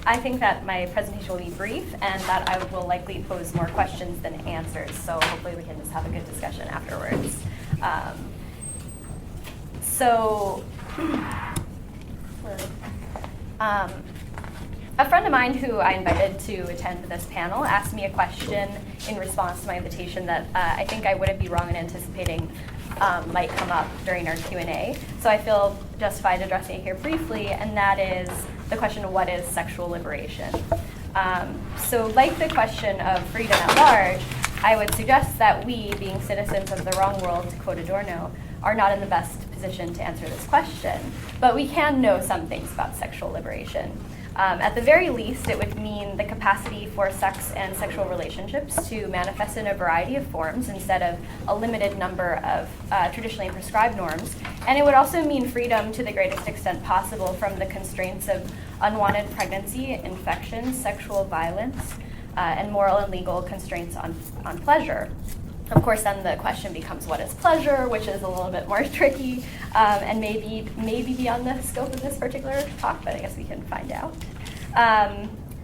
I think that my presentation will be brief and that I will likely pose more questions than answers, so hopefully we can just have a good discussion afterwards. A friend of mine who I invited to attend this panel asked me a question in response to my invitation that I think I wouldn't be wrong in anticipating might come up during our Q&A. So I feel justified addressing it here briefly, and that is the question of what is sexual liberation. So like the question of freedom at large, I would suggest that we, being citizens of the wrong world, to quote Adorno, are not in the best position to answer this question. But we can know some things about sexual liberation. At the very least, it would mean the capacity for sex and sexual relationships to manifest in a variety of forms instead of a limited number of traditionally prescribed norms. And it would also mean freedom to the greatest extent possible from the constraints of unwanted pregnancy, infections, sexual violence, and moral and legal constraints on pleasure. Of course, then the question becomes, what is pleasure, which is a little bit more tricky and maybe beyond the scope of this particular talk, but I guess we can find out.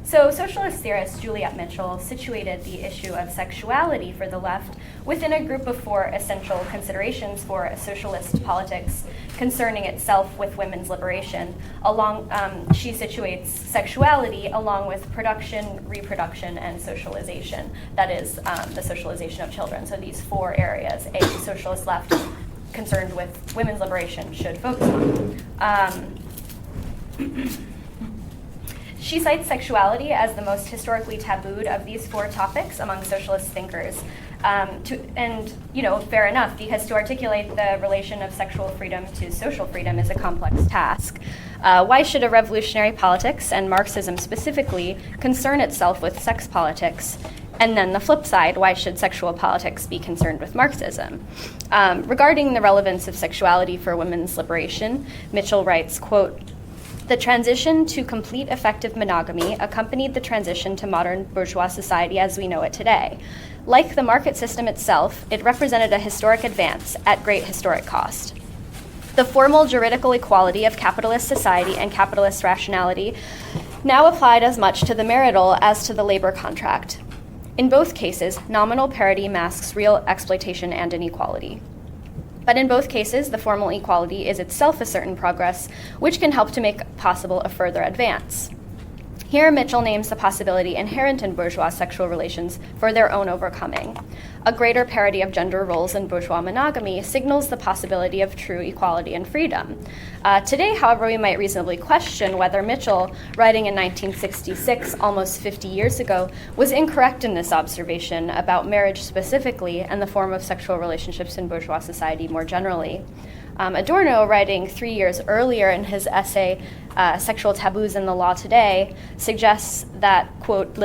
So socialist theorist Juliet Mitchell situated the issue of sexuality for the left within a group of 4 essential considerations for a socialist politics concerning itself with women's liberation. She situates sexuality along with production, reproduction, and socialization. That is the socialization of children. So these 4 areas a socialist left concerned with women's liberation should focus on. She cites sexuality as the most historically tabooed of these 4 topics among socialist thinkers. Fair enough, because to articulate the relation of sexual freedom to social freedom is a complex task. Why should a revolutionary politics, and Marxism specifically, concern itself with sex politics? And then the flip side, why should sexual politics be concerned with Marxism? Regarding the relevance of sexuality for women's liberation, Mitchell writes, quote, "The transition to complete effective monogamy accompanied the transition to modern bourgeois society as we know it today. Like the market system itself, it represented a historic advance at great historic cost. The formal juridical equality of capitalist society and capitalist rationality now applied as much to the marital as to the labor contract. In both cases, nominal parity masks real exploitation and inequality. But in both cases, the formal equality is itself a certain progress, which can help to make possible a further advance. Here, Mitchell names the possibility inherent in bourgeois sexual relations for their own overcoming. A greater parity of gender roles in bourgeois monogamy signals the possibility of true equality and freedom. Today, however, we might reasonably question whether Mitchell, writing in 1966, almost 50 years ago, was incorrect in this observation about marriage specifically and the form of sexual relationships in bourgeois society more generally. Adorno, writing 3 years earlier in his essay, Sexual Taboos in the Law Today, suggests that, quote,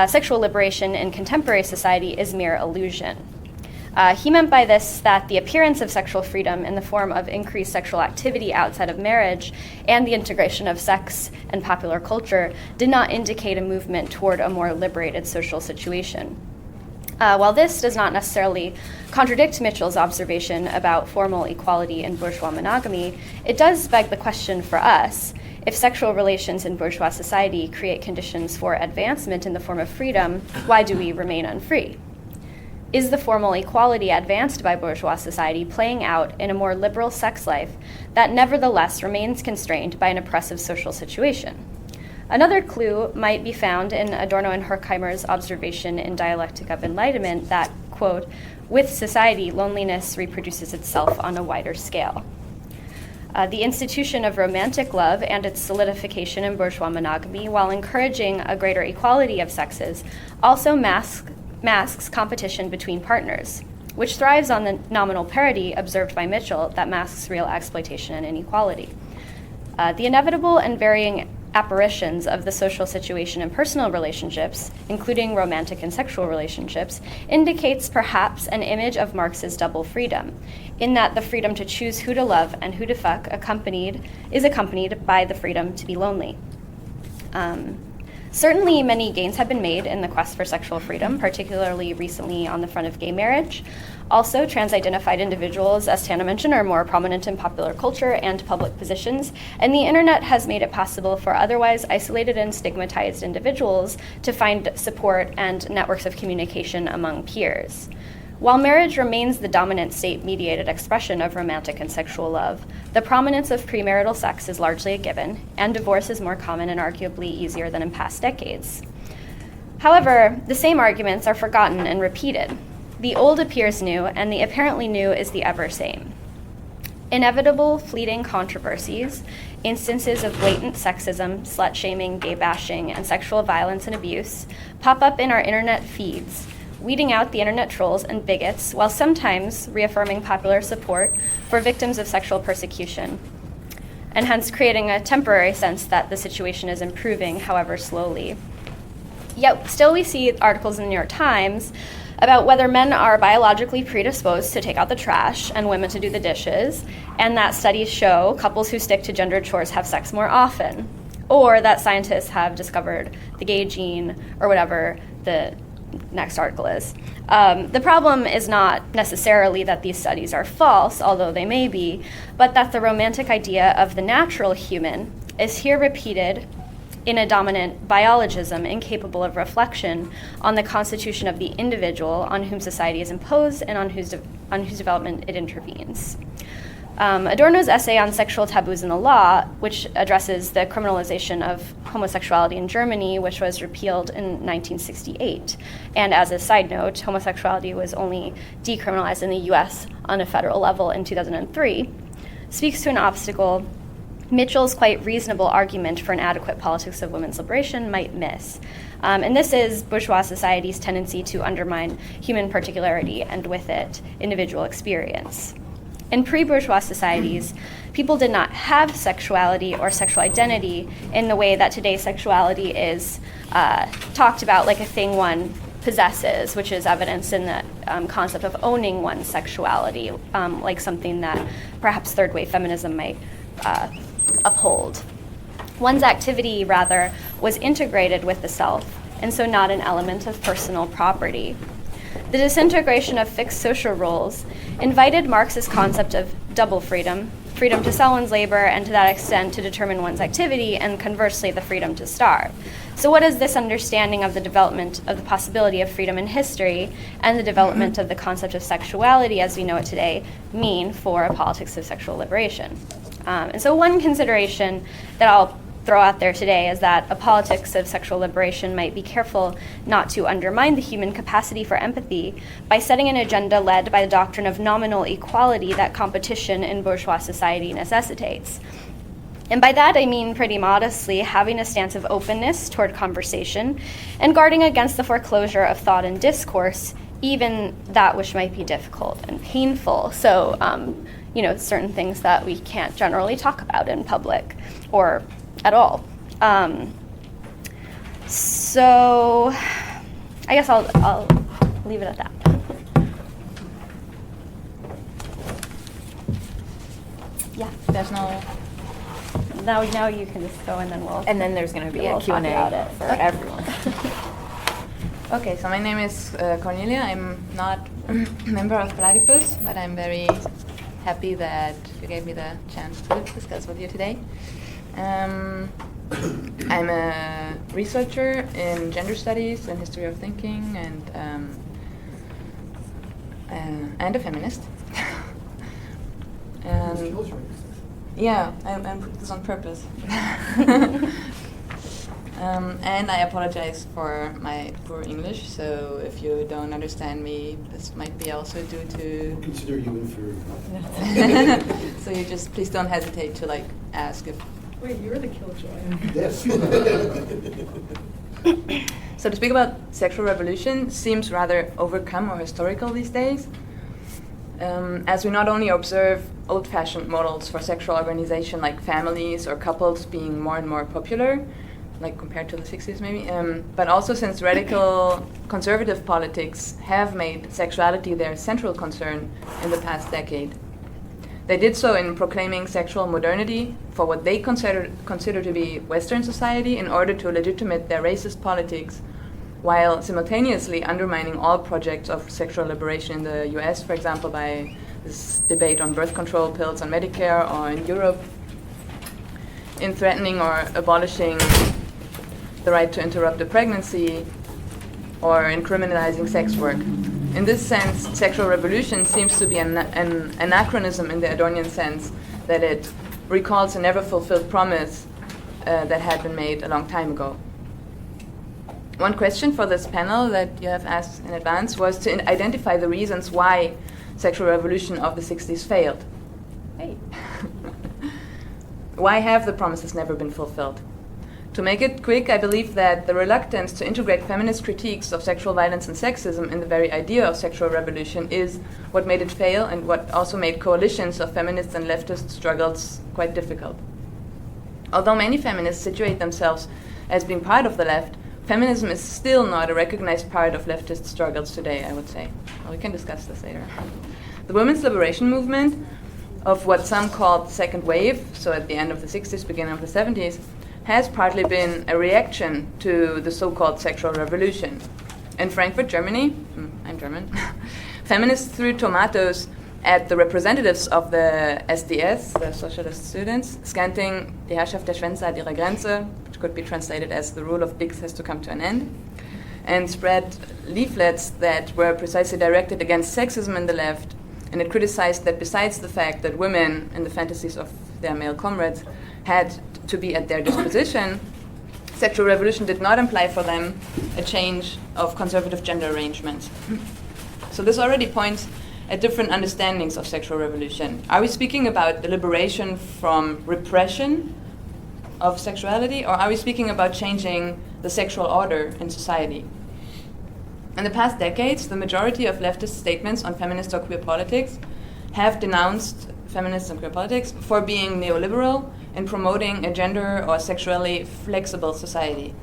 sexual liberation in contemporary society is mere illusion. He meant by this that the appearance of sexual freedom in the form of increased sexual activity outside of marriage and the integration of sex and popular culture did not indicate a movement toward a more liberated social situation. While this does not necessarily contradict Mitchell's observation about formal equality in bourgeois monogamy, it does beg the question for us: if sexual relations in bourgeois society create conditions for advancement in the form of freedom, why do we remain unfree? Is the formal equality advanced by bourgeois society playing out in a more liberal sex life that nevertheless remains constrained by an oppressive social situation? Another clue might be found in Adorno and Horkheimer's observation in Dialectic of Enlightenment that, quote, with society, loneliness reproduces itself on a wider scale. The institution of romantic love and its solidification in bourgeois monogamy, while encouraging a greater equality of sexes, also masks competition between partners, which thrives on the nominal parity observed by Mitchell that masks real exploitation and inequality. The inevitable and varying apparitions of the social situation in personal relationships, including romantic and sexual relationships, indicates perhaps an image of Marx's double freedom, in that the freedom to choose who to love and who to fuck is accompanied by the freedom to be lonely. Certainly, many gains have been made in the quest for sexual freedom, particularly recently on the front of gay marriage. Also, trans-identified individuals, as Tana mentioned, are more prominent in popular culture and public positions, and the internet has made it possible for otherwise isolated and stigmatized individuals to find support and networks of communication among peers. While marriage remains the dominant state-mediated expression of romantic and sexual love, the prominence of premarital sex is largely a given, and divorce is more common and arguably easier than in past decades. However, the same arguments are forgotten and repeated. The old appears new, and the apparently new is the ever same. Inevitable, fleeting controversies, instances of blatant sexism, slut-shaming, gay-bashing, and sexual violence and abuse pop up in our internet feeds, weeding out the internet trolls and bigots, while sometimes reaffirming popular support for victims of sexual persecution, and hence creating a temporary sense that the situation is improving, however slowly. Yet still we see articles in the New York Times about whether men are biologically predisposed to take out the trash and women to do the dishes, and that studies show couples who stick to gendered chores have sex more often, or that scientists have discovered the gay gene, or whatever the next article is. The problem is not necessarily that these studies are false, although they may be, but that the romantic idea of the natural human is here repeated in a dominant biologism incapable of reflection on the constitution of the individual on whom society is imposed and on whose development it intervenes. Adorno's essay on sexual taboos in the law, which addresses the criminalization of homosexuality in Germany, which was repealed in 1968. And as a side note, homosexuality was only decriminalized in the US on a federal level in 2003, speaks to an obstacle Mitchell's quite reasonable argument for an adequate politics of women's liberation might miss. And this is bourgeois society's tendency to undermine human particularity and with it, individual experience. In pre-bourgeois societies, people did not have sexuality or sexual identity in the way that today's sexuality is talked about like a thing one possesses, which is evidenced in the concept of owning one's sexuality, like something that perhaps third-wave feminism might uphold. One's activity, rather, was integrated with the self, and so not an element of personal property. The disintegration of fixed social roles invited Marx's concept of double freedom, freedom to sell one's labor and to that extent to determine one's activity, and conversely the freedom to starve. So what does this understanding of the development of the possibility of freedom in history and the development of the concept of sexuality as we know it today mean for a politics of sexual liberation? And so one consideration that I'll throw out there today is that a politics of sexual liberation might be careful not to undermine the human capacity for empathy by setting an agenda led by the doctrine of nominal equality that competition in bourgeois society necessitates. And by that I mean pretty modestly having a stance of openness toward conversation and guarding against the foreclosure of thought and discourse, even that which might be difficult and painful. So, certain things that we can't generally talk about in public or at all. So I guess I'll leave it at that. Yeah. There's no. Now you can just go and then we'll. And then there's going to be a Q&A about it for everyone. Okay, so my name is Cornelia. I'm not a member of Platypus, but I'm very happy that you gave me the chance to discuss with you today. I'm a researcher in gender studies and history of thinking, and a feminist. Yeah, I put this on purpose. And I apologize for my poor English, so if you don't understand me, this might be also due to... We'll consider you inferior. So you just please don't hesitate to ask if... Wait, you're the killjoy. Yes. So to speak about sexual revolution seems rather overcome or historical these days, as we not only observe old-fashioned models for sexual organization like families or couples being more and more popular, like compared to the 60s maybe, but also since radical conservative politics have made sexuality their central concern in the past decade. They did so in proclaiming sexual modernity for what they consider to be Western society in order to legitimate their racist politics, while simultaneously undermining all projects of sexual liberation in the US, for example, by this debate on birth control pills on Medicare, or in Europe, in threatening or abolishing the right to interrupt a pregnancy, or in criminalizing sex work. In this sense, sexual revolution seems to be an anachronism in the Adornian sense, that it recalls a never fulfilled promise that had been made a long time ago. One question for this panel that you have asked in advance was to identify the reasons why sexual revolution of the 60s failed. Hey. Why have the promises never been fulfilled? To make it quick, I believe that the reluctance to integrate feminist critiques of sexual violence and sexism in the very idea of sexual revolution is what made it fail, and what also made coalitions of feminist and leftist struggles quite difficult. Although many feminists situate themselves as being part of the left, feminism is still not a recognized part of leftist struggles today, I would say. Well, we can discuss this later. The women's liberation movement, of what some called the second wave, so at the end of the 60s, beginning of the 70s, has partly been a reaction to the so-called sexual revolution. In Frankfurt, Germany, I'm German, feminists threw tomatoes at the representatives of the SDS, the socialist students, scanting "Die Herrschaft der Schwänze hat ihre Grenze," which could be translated as "the rule of dicks has to come to an end," and spread leaflets that were precisely directed against sexism in the left, and it criticized that besides the fact that women, in the fantasies of their male comrades, had to be at their disposition, sexual revolution did not imply for them a change of conservative gender arrangements. So this already points at different understandings of sexual revolution. Are we speaking about the liberation from repression of sexuality, or are we speaking about changing the sexual order in society? In the past decades, the majority of leftist statements on feminist or queer politics have denounced feminists and queer politics for being neoliberal and promoting a gender or sexually flexible society.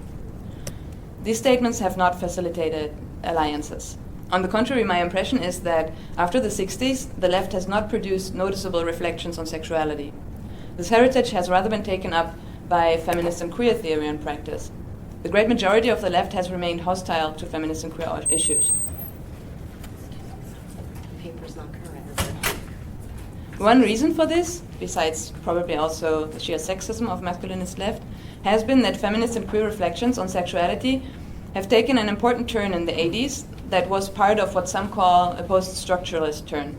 These statements have not facilitated alliances. On the contrary, my impression is that after the 60s, the left has not produced noticeable reflections on sexuality. This heritage has rather been taken up by feminist and queer theory and practice. The great majority of the left has remained hostile to feminist and queer issues. Paper's not current, is it? One reason for this, besides probably also the sheer sexism of masculinist left, has been that feminist and queer reflections on sexuality have taken an important turn in the 80s that was part of what some call a post-structuralist turn.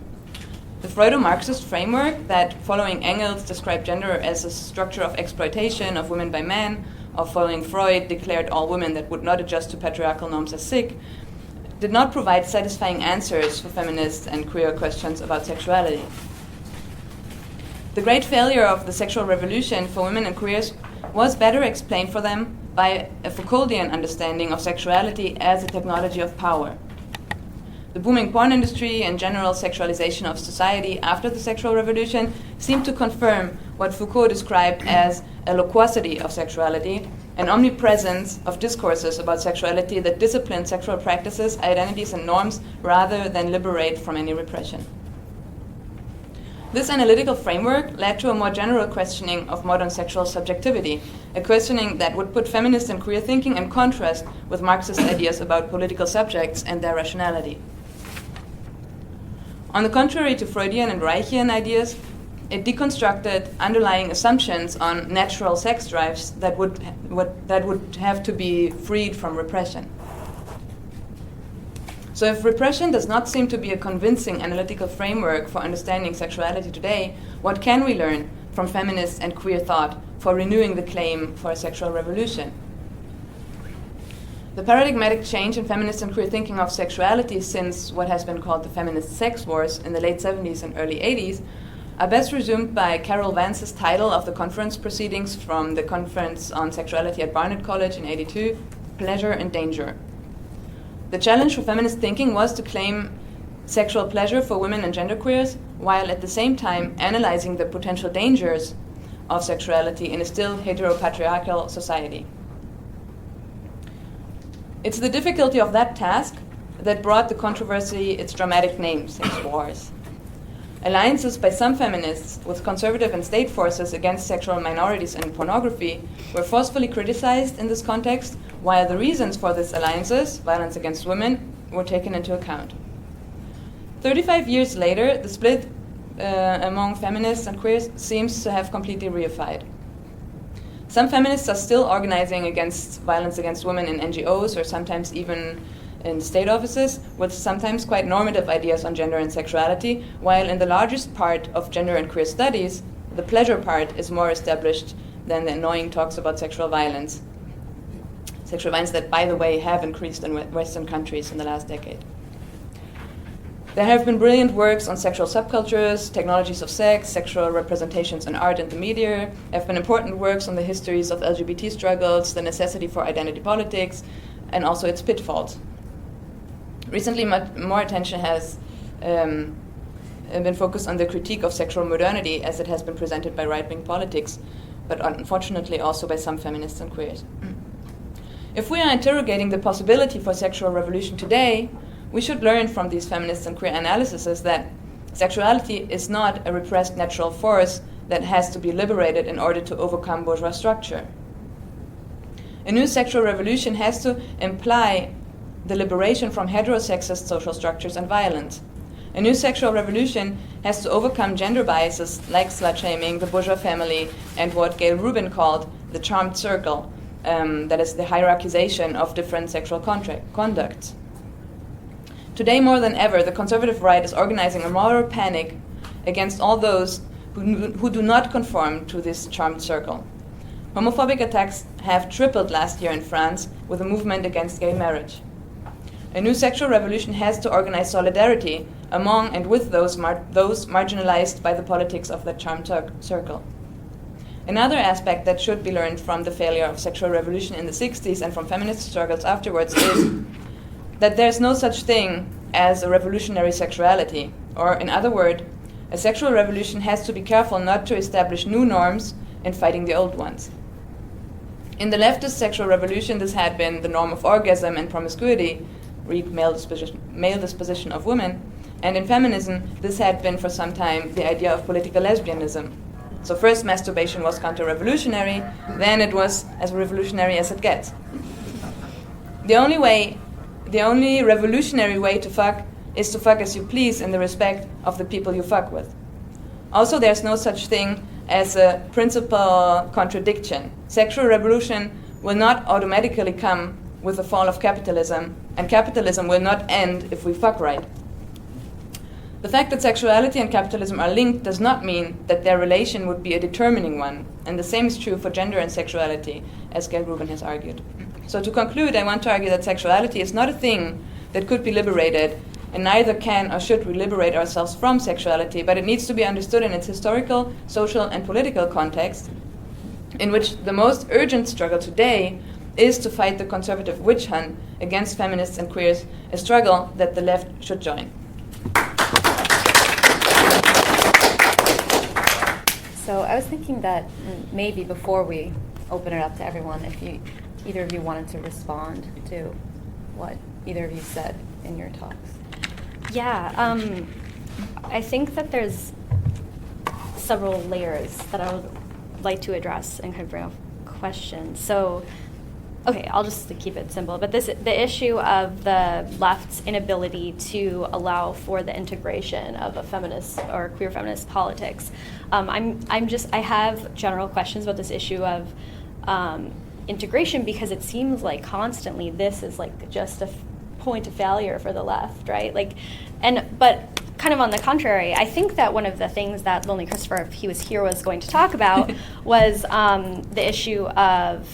The Freudo-Marxist framework that, following Engels, described gender as a structure of exploitation of women by men, or following Freud, declared all women that would not adjust to patriarchal norms as sick, did not provide satisfying answers for feminist and queer questions about sexuality. The great failure of the sexual revolution for women and queers was better explained for them by a Foucauldian understanding of sexuality as a technology of power. The booming porn industry and general sexualization of society after the sexual revolution seemed to confirm what Foucault described as a loquacity of sexuality, an omnipresence of discourses about sexuality that discipline sexual practices, identities, and norms rather than liberate from any repression. This analytical framework led to a more general questioning of modern sexual subjectivity, a questioning that would put feminist and queer thinking in contrast with Marxist ideas about political subjects and their rationality. On the contrary to Freudian and Reichian ideas, it deconstructed underlying assumptions on natural sex drives that would have to be freed from repression. So if repression does not seem to be a convincing analytical framework for understanding sexuality today, what can we learn from feminist and queer thought for renewing the claim for a sexual revolution? The paradigmatic change in feminist and queer thinking of sexuality since what has been called the feminist sex wars in the late 70s and early 80s are best resumed by Carol Vance's title of the conference proceedings from the Conference on Sexuality at Barnard College in '82, Pleasure and Danger. The challenge for feminist thinking was to claim sexual pleasure for women and genderqueers, while at the same time analyzing the potential dangers of sexuality in a still heteropatriarchal society. It's the difficulty of that task that brought the controversy its dramatic name, sex wars. Alliances by some feminists with conservative and state forces against sexual minorities and pornography were forcefully criticized in this context, while the reasons for these alliances, violence against women, were taken into account. 35 years later, the split among feminists and queers seems to have completely reified. Some feminists are still organizing against violence against women in NGOs or sometimes even in state offices with sometimes quite normative ideas on gender and sexuality, while in the largest part of gender and queer studies, the pleasure part is more established than the annoying talks about sexual violence. Sexual violence that, by the way, have increased in Western countries in the last decade. There have been brilliant works on sexual subcultures, technologies of sex, sexual representations in art and the media. There have been important works on the histories of LGBT struggles, the necessity for identity politics, and also its pitfalls. Recently, more attention has been focused on the critique of sexual modernity as it has been presented by right-wing politics, but unfortunately also by some feminists and queers. If we are interrogating the possibility for sexual revolution today, we should learn from these feminist and queer analyses that sexuality is not a repressed natural force that has to be liberated in order to overcome bourgeois structure. A new sexual revolution has to imply the liberation from heterosexist social structures and violence. A new sexual revolution has to overcome gender biases like slut-shaming, the bourgeois family, and what Gail Rubin called the charmed circle, that is the hierarchization of different sexual conducts. Today more than ever, the conservative right is organizing a moral panic against all those who do not conform to this charmed circle. Homophobic attacks have tripled last year in France with a movement against gay marriage. A new sexual revolution has to organize solidarity among and with those marginalized by the politics of the charmed circle. Another aspect that should be learned from the failure of sexual revolution in the 60s and from feminist struggles afterwards is that there's no such thing as a revolutionary sexuality, or in other words, a sexual revolution has to be careful not to establish new norms in fighting the old ones. In the leftist sexual revolution, this had been the norm of orgasm and promiscuity, read male disposition of women, and in feminism, this had been for some time the idea of political lesbianism. So first masturbation was counter-revolutionary, then it was as revolutionary as it gets. The only revolutionary way to fuck is to fuck as you please in the respect of the people you fuck with. Also, there's no such thing as a principal contradiction. Sexual revolution will not automatically come with the fall of capitalism, and capitalism will not end if we fuck right. The fact that sexuality and capitalism are linked does not mean that their relation would be a determining one, and the same is true for gender and sexuality, as Gail Rubin has argued. So to conclude, I want to argue that sexuality is not a thing that could be liberated, and neither can or should we liberate ourselves from sexuality, but it needs to be understood in its historical, social, and political context, in which the most urgent struggle today is to fight the conservative witch hunt against feminists and queers, a struggle that the left should join. So I was thinking that maybe before we open it up to everyone, if either of you wanted to respond to what either of you said in your talks. Yeah, I think that there's several layers that I would like to address and kind of bring up questions. So, okay, I'll just keep it simple. But the issue of the left's inability to allow for the integration of a feminist or queer feminist politics. I have general questions about this issue of integration, because it seems like constantly this is like just a point of failure for the left, right? But kind of on the contrary, I think that one of the things that Lonely Christopher, if he was here, was going to talk about was the issue of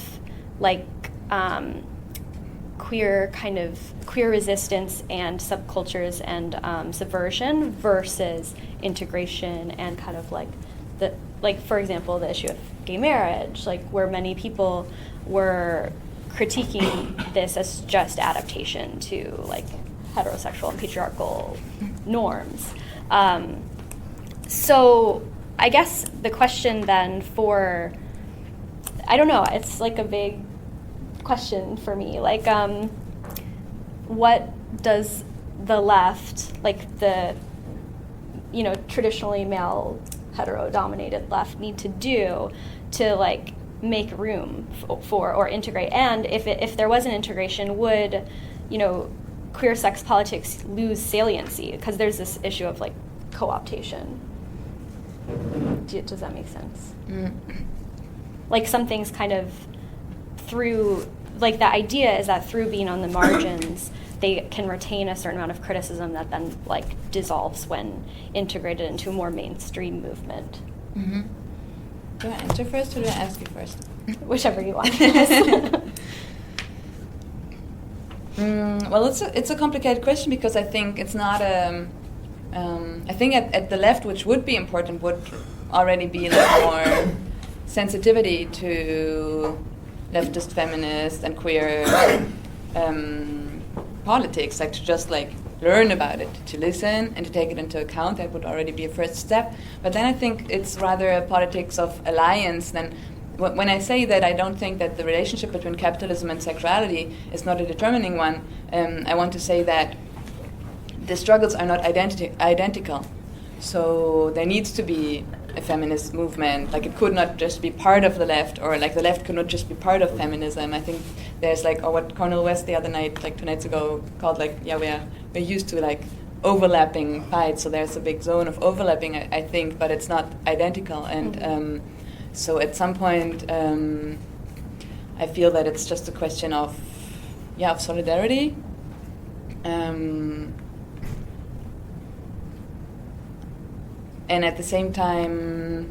queer resistance and subcultures and subversion versus integration, and kind of for example, the issue of gay marriage, where many people were critiquing this as just adaptation to heterosexual and patriarchal norms. So I guess the question then I don't know, it's a big question for me. What does the left, traditionally male hetero-dominated left need to do to like make room for or integrate? And if there was an integration, would queer sex politics lose saliency? Because there's this issue of like co-optation. Does that make sense? Like some things kind of through, like the idea is that through being on the margins, they can retain a certain amount of criticism that then like dissolves when integrated into a more mainstream movement. Mm-hmm. Do I answer first or do I ask you first? Whichever you want. Well, it's a complicated question because I think it's not I think at the left, which would be important, would already be like more sensitivity to leftist, feminist, and queer politics, like to just like learn about it, to listen and to take it into account. That would already be a first step. But then I think it's rather a politics of alliance than. When I say that I don't think that the relationship between capitalism and sexuality is not a determining one, I want to say that the struggles are not identical. So there needs to be a feminist movement. Like it could not just be part of the left, or like the left could not just be part of feminism. I think there's like, or what Cornelia West the other night, like 2 nights ago, called like, yeah, we're used to like overlapping fights. So there's a big zone of overlapping, I think, but it's not identical. And so at some point, I feel that it's just a question of solidarity. And at the same time,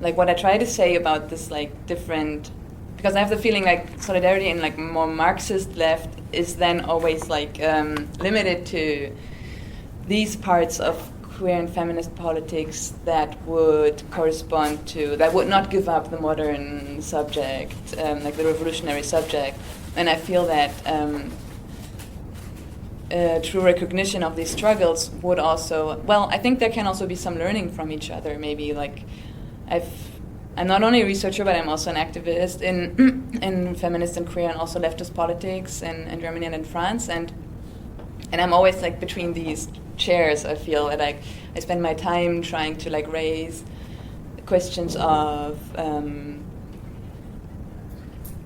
like what I try to say about this like different, because I have the feeling like solidarity in like more Marxist left is then always like limited to these parts of queer and feminist politics that would correspond to, that would not give up the modern subject, like the revolutionary subject. And I feel that true recognition of these struggles would also, well, I think there can also be some learning from each other. Maybe like I'm not only a researcher, but I'm also an activist in feminist and queer and also leftist politics in Germany and in France. And I'm always like between these chairs. I feel that I spend my time trying to like raise questions of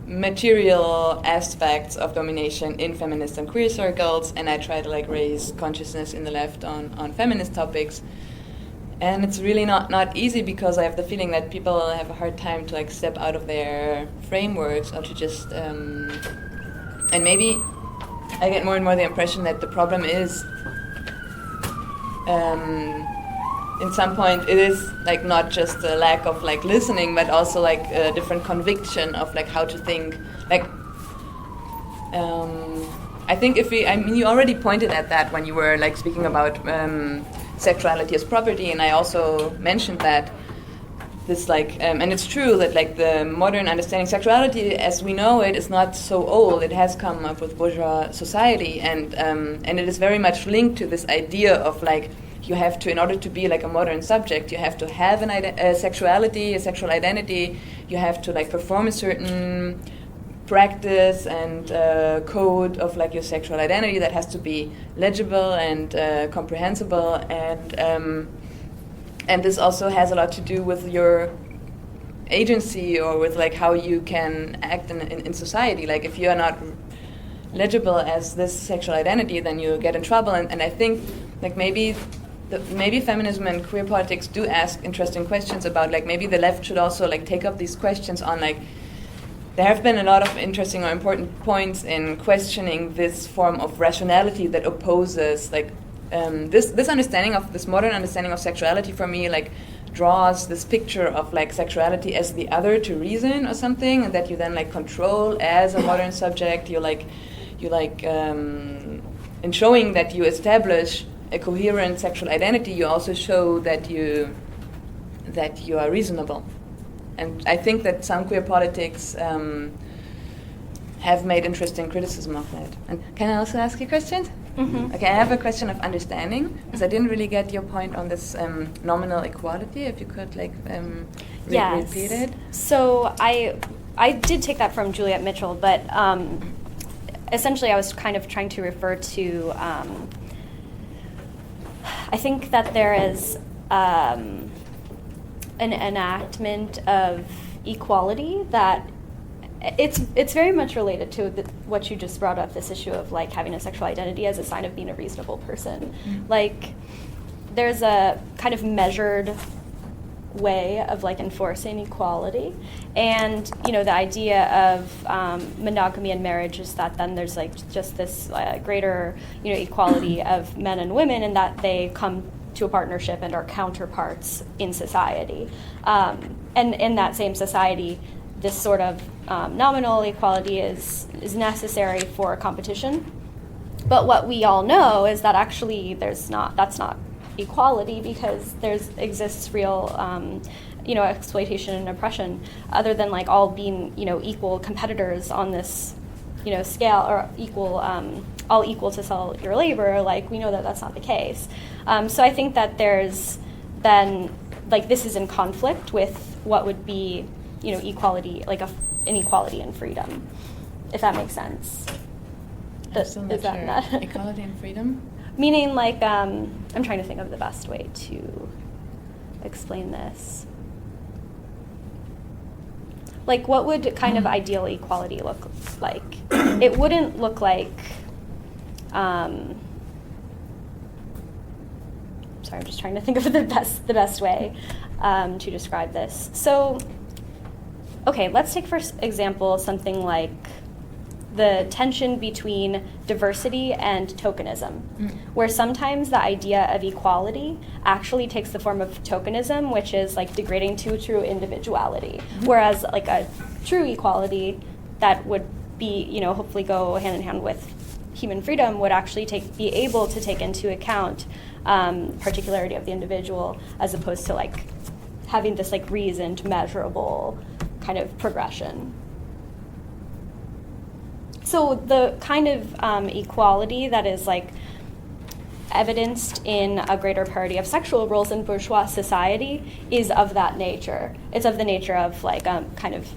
material aspects of domination in feminist and queer circles, and I try to like raise consciousness in the left on feminist topics. And it's really not easy because I have the feeling that people have a hard time to like step out of their frameworks or to just and maybe I get more and more the impression that the problem is in some point it is like not just a lack of like listening, but also like a different conviction of like how to think. Like I think you already pointed at that when you were like speaking about sexuality as property, and I also mentioned that this like and it's true that like the modern understanding sexuality as we know it is not so old. It has come up with bourgeois society, and it is very much linked to this idea of like you have to, in order to be like a modern subject, you have to have a sexuality, a sexual identity. You have to like perform a certain practice and code of like your sexual identity that has to be legible and comprehensible, and this also has a lot to do with your agency or with like how you can act in society. Like if you are not legible as this sexual identity, then you get in trouble. And I think like maybe feminism and queer politics do ask interesting questions about like maybe the left should also like take up these questions on like there have been a lot of interesting or important points in questioning this form of rationality that opposes like this understanding of this modern understanding of sexuality for me like draws this picture of like sexuality as the other to reason or something, and that you then like control as a modern subject. You in showing that you establish a coherent sexual identity, you also show that you are reasonable. And I think that some queer politics have made interesting criticism of that. And can I also ask you questions? Mm-hmm. Okay, I have a question of understanding, because I didn't really get your point on this nominal equality. If you could like repeat it. So I did take that from Juliet Mitchell, but essentially I was kind of trying to refer to I think that there is an enactment of equality that it's very much related to what you just brought up, this issue of like having a sexual identity as a sign of being a reasonable person. Like there's a kind of measured way of like enforcing equality, and the idea of monogamy in marriage is that then there's like just this greater equality of men and women, and that they come to a partnership and are counterparts in society, and in that same society this sort of nominal equality is necessary for competition. But what we all know is that actually that's not equality, because exists real exploitation and oppression, other than like all being equal competitors on this scale, or all equal to sell your labor. Like we know that that's not the case. So I think that there's then like this is in conflict with what would be equality, like inequality and freedom, if that makes sense. I'm still not sure. Not Equality and freedom? Meaning like, I'm trying to think of the best way to explain this. Like what would kind of ideal equality look like? It wouldn't look like, sorry, I'm just trying to think of the best way to describe this. So, okay, let's take for example something like the tension between diversity and tokenism, where sometimes the idea of equality actually takes the form of tokenism, which is like degrading to true individuality, whereas like a true equality that would be, hopefully go hand in hand with human freedom would actually be able to take into account particularity of the individual, as opposed to like having this like reasoned, measurable kind of progression. So the kind of equality that is like evidenced in a greater parity of sexual roles in bourgeois society is of that nature. It's of the nature of like kind of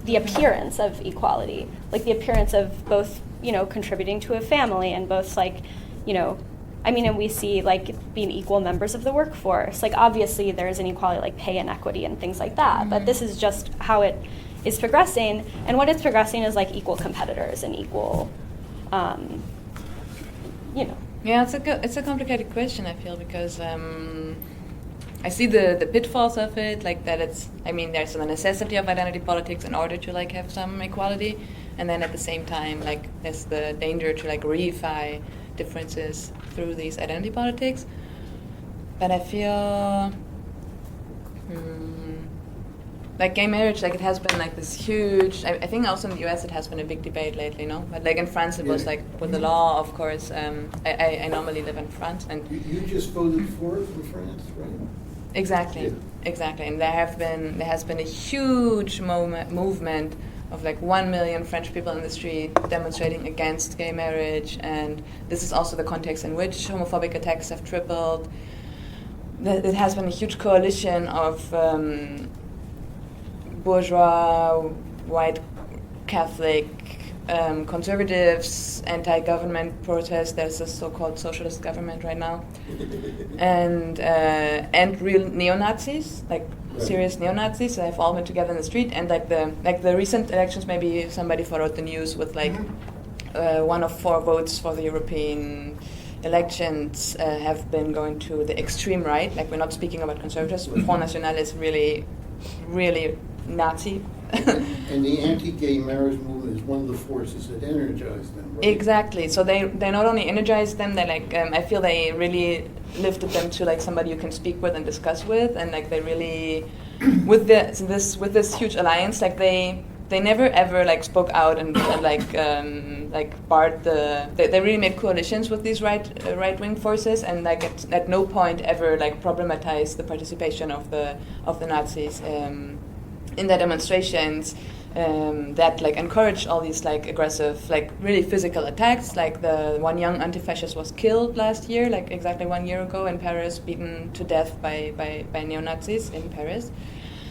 the appearance of equality, like the appearance of both, contributing to a family and both like, and we see like being equal members of the workforce. Like obviously there's inequality like pay inequity and things like that, but this is just how it is progressing, and what it's progressing is like equal competitors and equal, Yeah, it's a complicated question, I feel, because I see the pitfalls of it, like that there's a necessity of identity politics in order to like have some equality, and then at the same time, like there's the danger to like reify differences through these identity politics. But I feel like gay marriage, like it has been like this huge, I think also in the US it has been a big debate lately, no? But like in France it was like with the law, of course. I normally live in France, and you just voted for it in France, right? Exactly. And there has been a huge movement of like 1 million French people in the street demonstrating against gay marriage, and this is also the context in which homophobic attacks have tripled. It has been a huge coalition of bourgeois, white Catholic, conservatives, anti-government protests. There's a so-called socialist government right now, and real neo-Nazis, like serious neo-Nazis. So they've all been together in the street, and like the recent elections. Maybe somebody followed the news with like 1 of 4 votes for the European elections have been going to the extreme right. Like we're not speaking about conservatives. Front National is really, really Nazi. And the anti-gay marriage movement is one of the forces that energize them, right? Exactly. So they not only energize them, they like I feel they really lifted them to like somebody you can speak with and discuss with, and like they really with this huge alliance, like they never ever like spoke out and like barred they really made coalitions with these right wing forces, and like at no point ever like problematized the participation of the Nazis in their demonstrations that like encouraged all these like aggressive, like really physical attacks. Like the one young anti-fascist was killed last year, like exactly 1 year ago in Paris, beaten to death by neo-Nazis in Paris.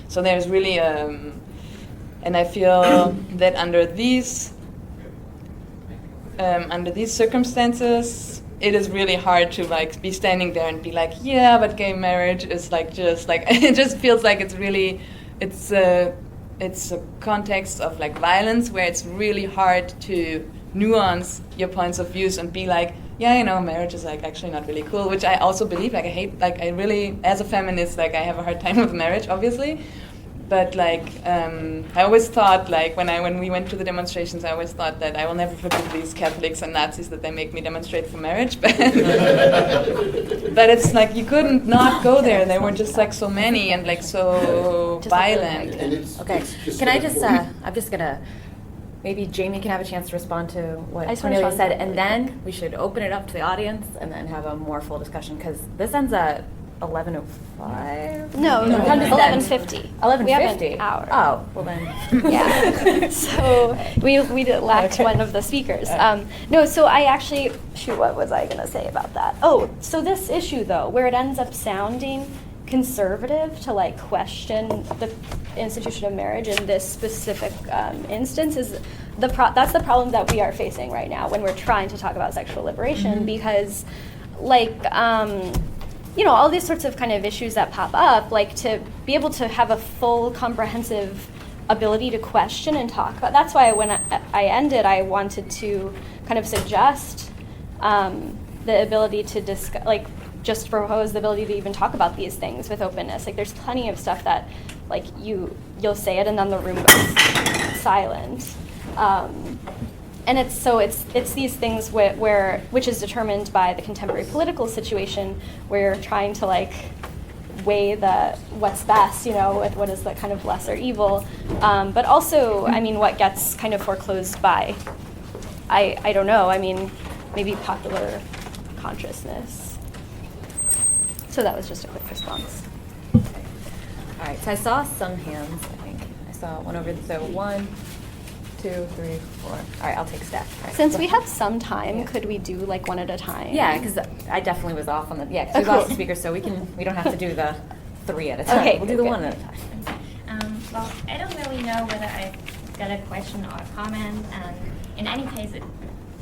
So there's really and I feel that under these circumstances, it is really hard to like be standing there and be like, yeah, but gay marriage is like just like it just feels like it's a context of like violence where it's really hard to nuance your points of views and be like, yeah, you know, marriage is like actually not really cool, which I also believe. Like I hate, like I really, as a feminist, like I have a hard time with marriage, obviously. But like I always thought, like when we went to the demonstrations, I always thought that I will never forgive these Catholics and Nazis that they make me demonstrate for marriage. But but it's like you couldn't not go there. There were just like so many and like so violent. And it's, Okay, it's just can I like just, what I'm just gonna, maybe Jamie can have a chance to respond to what I just wanna Cornelia respond said, and really then we should open it up to the audience and then have a more full discussion, because this ends at 11:05? No, No, no, no. 11:50. 11:50? We have an hour. Oh, well then. Yeah. So we lacked Okay. one of the speakers. No, so I actually, what was I going to say about that? Oh, so this issue though, where it ends up sounding conservative to like question the institution of marriage in this specific instance is that's the problem that we are facing right now when we're trying to talk about sexual liberation, because like you know, all these sorts of kind of issues that pop up, like to be able to have a full comprehensive ability to question and talk about. That's why when I ended, I wanted to kind of suggest the ability to discuss, like just propose the ability to even talk about these things with openness. Like there's plenty of stuff that like you'll say it and then the room goes silent. And it's these things which is determined by the contemporary political situation, where you're trying to like weigh what's best, you know, with what is the kind of lesser evil, but also, I mean, what gets kind of foreclosed by, I don't know, I mean, maybe popular consciousness. So that was just a quick response. All right, so I saw some hands, I think. I saw one over there. So 1, 2, 3, 4. All right, I'll take Steph. All right, Since go we ahead. have some time, Yeah. could we do like one at a time? Yeah, because I definitely was off on the, yeah, because Oh, we lost cool. the speakers, so we don't have to do the 3 at a time. Okay, We'll do good, the good. 1 at a time. Well, I don't really know whether I've got a question or a comment. In any case,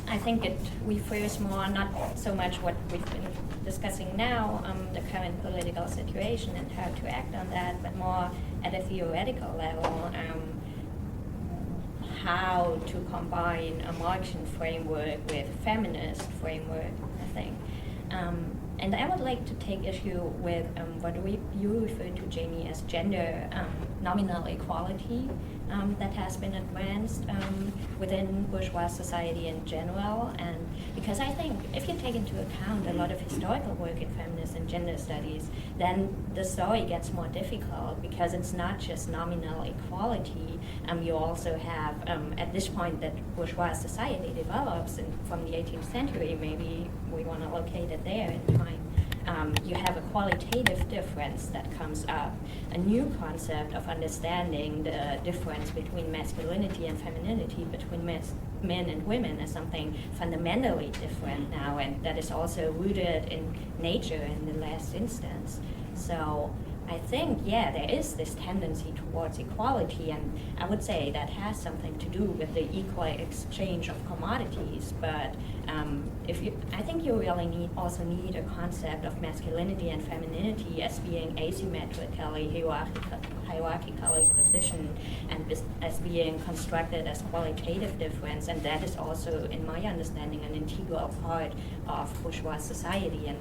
I think it refers more not so much what we've been discussing now, the current political situation and how to act on that, but more at a theoretical level, how to combine a Marxian framework with feminist framework, I think. And I would like to take issue with what you referred to, Jamie, as gender nominal equality that has been advanced within bourgeois society in general. And because I think if you take into account a lot of historical work in feminist and gender studies, then the story gets more difficult, because it's not just nominal equality. You also have, at this point that bourgeois society develops from the 18th century, maybe we want to locate it there in time. You have a qualitative difference that comes up, a new concept of understanding the difference between masculinity and femininity, between men and women, as something fundamentally different now, and that is also rooted in nature in the last instance. So I think, yeah, there is this tendency towards equality, and I would say that has something to do with the equal exchange of commodities. But I think you really also need a concept of masculinity and femininity as being asymmetrically, hierarchically positioned, and as being constructed as qualitative difference, and that is also, in my understanding, an integral part of bourgeois society. And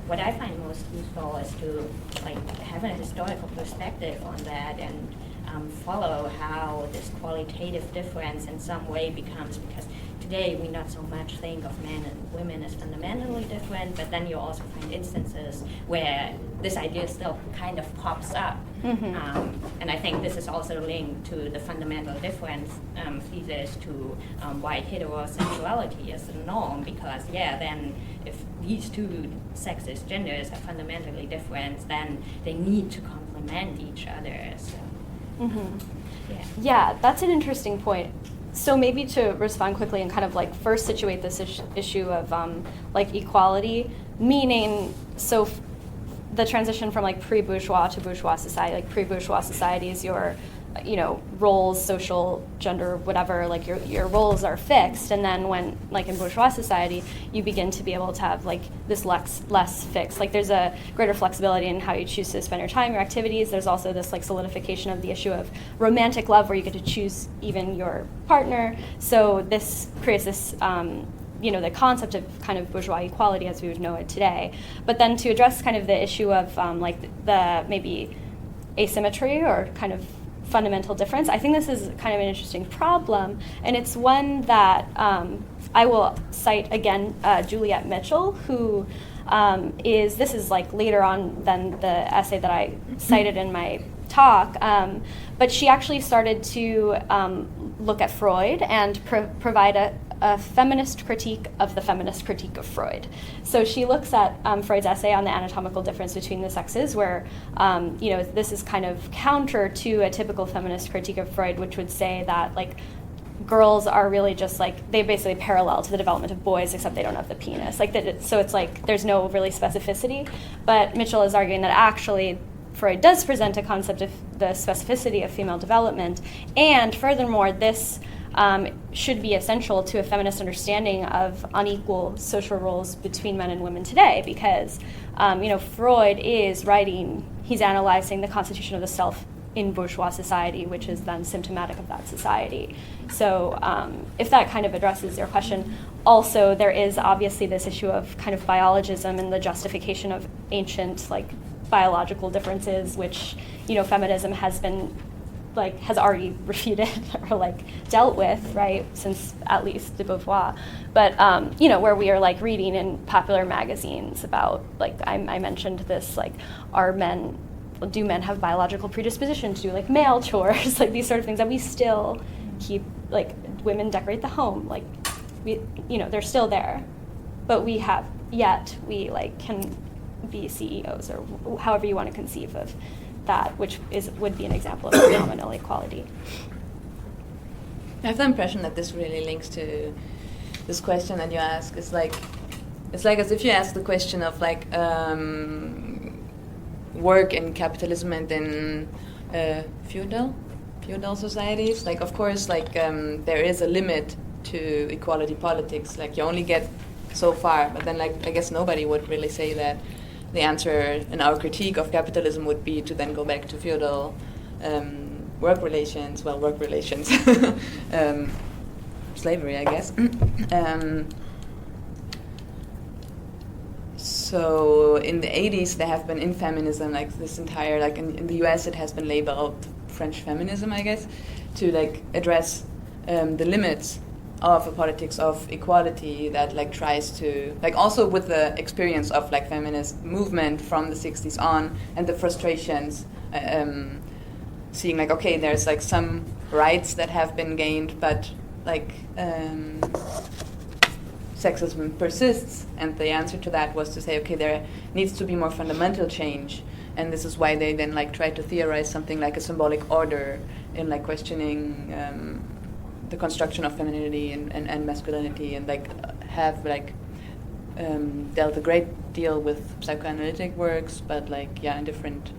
what I find most useful is to have a historical perspective on that and follow how this qualitative difference in some way becomes, because today we not so much think of men and women as fundamentally different, but then you also find instances where this idea still kind of pops up. And I think this is also linked to the fundamental difference thesis to white heterosexuality as the norm, because then if these two sexist genders are fundamentally different, then they need to complement each other. So, Yeah, that's an interesting point. So maybe to respond quickly and kind of like first situate this issue of like equality, meaning the transition from like pre-bourgeois to bourgeois society. Like pre-bourgeois society is your roles, social, gender, whatever, like your roles are fixed, and then when, like in bourgeois society, you begin to be able to have like this less fixed, like there's a greater flexibility in how you choose to spend your time, your activities. There's also this like solidification of the issue of romantic love, where you get to choose even your partner. So this creates this the concept of kind of bourgeois equality as we would know it today. But then to address kind of the issue of like the maybe asymmetry or kind of fundamental difference, I think this is kind of an interesting problem, and it's one that I will cite again Juliet Mitchell, who this is like later on than the essay that I cited in my talk, but she actually started to look at Freud and provide a feminist critique of the feminist critique of Freud. So she looks at Freud's essay on the anatomical difference between the sexes, where this is kind of counter to a typical feminist critique of Freud, which would say that like girls are really just like, they basically parallel to the development of boys, except they don't have the penis. Like that, so it's like there's no really specificity. But Mitchell is arguing that actually Freud does present a concept of the specificity of female development, and furthermore, this should be essential to a feminist understanding of unequal social roles between men and women today, because Freud is writing, he's analyzing the constitution of the self in bourgeois society, which is then symptomatic of that society. So if that kind of addresses your question, also there is obviously this issue of kind of biologism and the justification of ancient like biological differences, which feminism has already refuted or like dealt with, right, since at least de Beauvoir. But where we are like reading in popular magazines about, like I mentioned this, like do men have biological predisposition to do like male chores, like these sort of things that we still keep, like women decorate the home, like they're still there, but we like can be CEOs or however you want to conceive of that, which would be an example of nominal equality. I have the impression that this really links to this question that you ask. It's like as if you ask the question of like work in capitalism and in feudal societies. Like of course, like there is a limit to equality politics. Like you only get so far, but then like I guess nobody would really say that the answer in our critique of capitalism would be to then go back to feudal work relations, slavery, I guess. So in the 80s, there have been in feminism, like this entire, like in the US, it has been labeled French feminism, I guess, to like address the limits of a politics of equality that like tries to, like also with the experience of like feminist movement from the 60s on and the frustrations, seeing like, okay, there's like some rights that have been gained, but like sexism persists, and the answer to that was to say, okay, there needs to be more fundamental change, and this is why they then like try to theorize something like a symbolic order in like questioning the construction of femininity and masculinity, and like have like dealt a great deal with psychoanalytic works, but like in different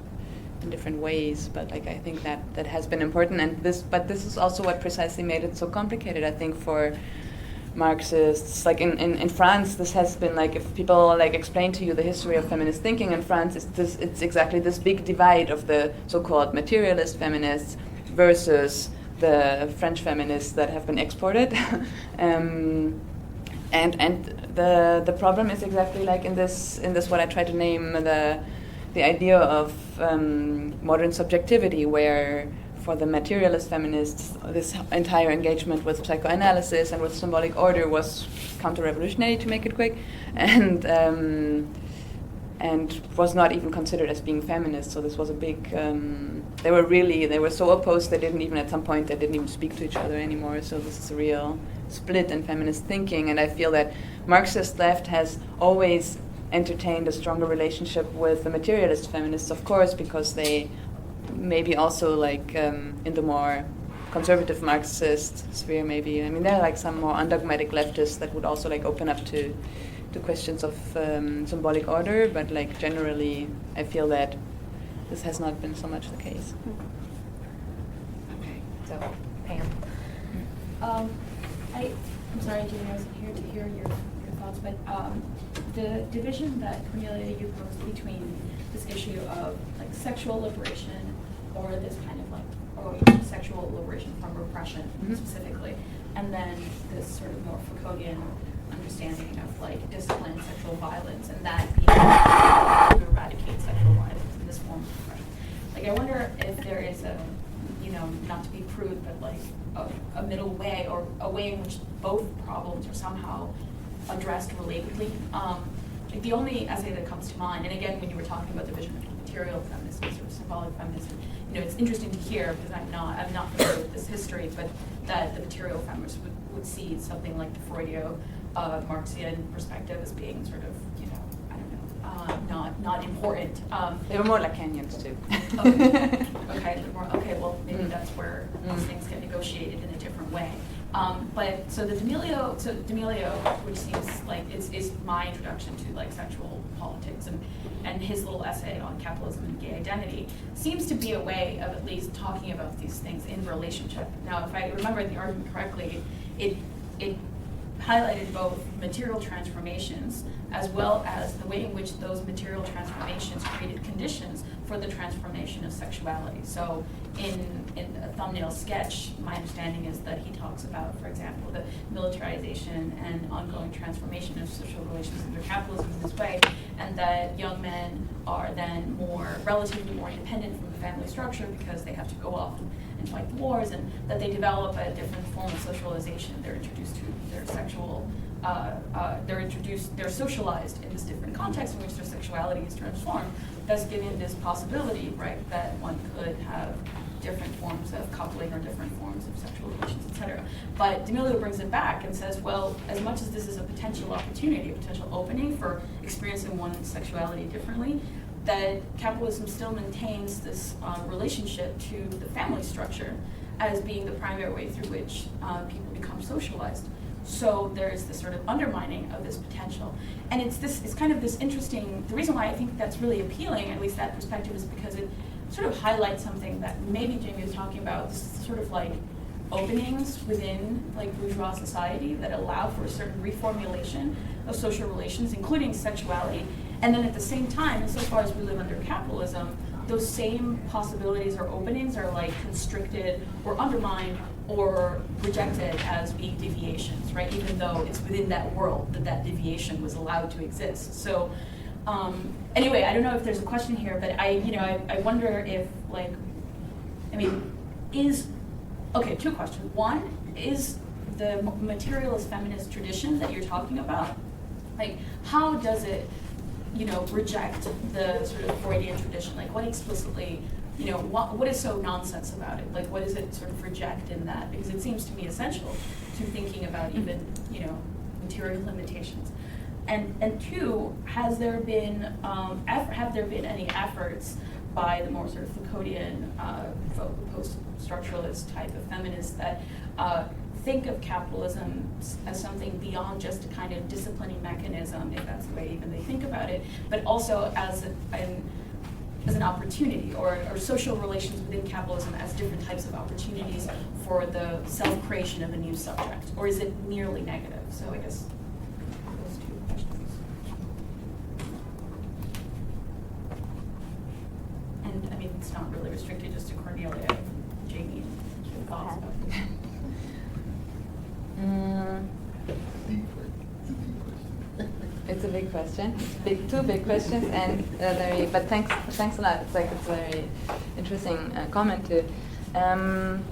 ways. But like I think that has been important, and this is also what precisely made it so complicated, I think, for Marxists. Like in France, this has been like, if people like explain to you the history of feminist thinking in France, it's exactly this big divide of the so-called materialist feminists versus the French feminists that have been exported, and the problem is exactly like in this what I try to name the idea of modern subjectivity, where for the materialist feminists this entire engagement with psychoanalysis and with symbolic order was counter-revolutionary, to make it quick, and was not even considered as being feminist. So this was a big, they were so opposed, they didn't even speak to each other anymore. So this is a real split in feminist thinking. And I feel that Marxist left has always entertained a stronger relationship with the materialist feminists, of course, because they maybe also like in the more conservative Marxist sphere, maybe. I mean, there are like some more undogmatic leftists that would also like open up to questions of symbolic order, but like generally I feel that this has not been so much the case. So, Pam. I'm sorry, Jamie, I wasn't here to hear your thoughts, but the division that Cornelia you posed between this issue of like sexual liberation or this kind of like sexual liberation from repression specifically, and then this sort of more Foucauldian understanding of like discipline, sexual violence, and that being to eradicate sexual violence in this form of repression. Like I wonder if there is a, not to be crude, but like a middle way or a way in which both problems are somehow addressed relatedly. Like the only essay that comes to mind, and again, when you were talking about the vision of material feminism, sort of symbolic feminism, it's interesting to hear because I'm not familiar with this history, but that the material feminists would see something like the Freudio-Marxian perspective as being sort of, not important. They were more Lacanians too. Okay, well, maybe that's where these things get negotiated in a different way. But so D'Amelio, which seems like is my introduction to like sexual politics, and his little essay on capitalism and gay identity seems to be a way of at least talking about these things in relationship. Now, if I remember the argument correctly, it highlighted both material transformations as well as the way in which those material transformations created conditions for the transformation of sexuality. So in a thumbnail sketch, my understanding is that he talks about, for example, the militarization and ongoing transformation of social relations under capitalism in this way, and that young men are then relatively more independent from the family structure because they have to go off and fight the wars, and that they develop a different form of socialization. They're introduced to their sexual, they're socialized in this different context in which their sexuality is transformed, thus giving this possibility, right, that one could have different forms of coupling or different forms of sexual relations, etc. But D'Amelio brings it back and says, well, as much as this is a potential opportunity, a potential opening for experiencing one's sexuality differently, that capitalism still maintains this relationship to the family structure as being the primary way through which people become socialized. So there's this sort of undermining of this potential. And it's kind of this interesting, the reason why I think that's really appealing, at least that perspective, is because it sort of highlights something that maybe Jamie was talking about, this sort of like openings within like bourgeois society that allow for a certain reformulation of social relations, including sexuality. And then at the same time, insofar as we live under capitalism, those same possibilities or openings are like constricted or undermined or rejected as being deviations, right? Even though it's within that world that deviation was allowed to exist. So anyway, I don't know if there's a question here, but I wonder if two questions. One, is the materialist feminist tradition that you're talking about, like how does it reject the sort of Freudian tradition? Like what explicitly, what is so nonsense about it? Like what does it sort of reject in that? Because it seems to me essential to thinking about even, material limitations. And two, have there been any efforts by the more sort of Foucauldian, post-structuralist type of feminists that think of capitalism as something beyond just a kind of disciplining mechanism, if that's the way even they think about it, but also as an opportunity, or social relations within capitalism as different types of opportunities for the self-creation of a new subject? Or is it merely negative? So I guess those two questions. And I mean, it's not really restricted just to Cornelia, Jamie, and thoughts about it. It's a big question. Two big questions, and but thanks a lot. It's a very interesting comment too. On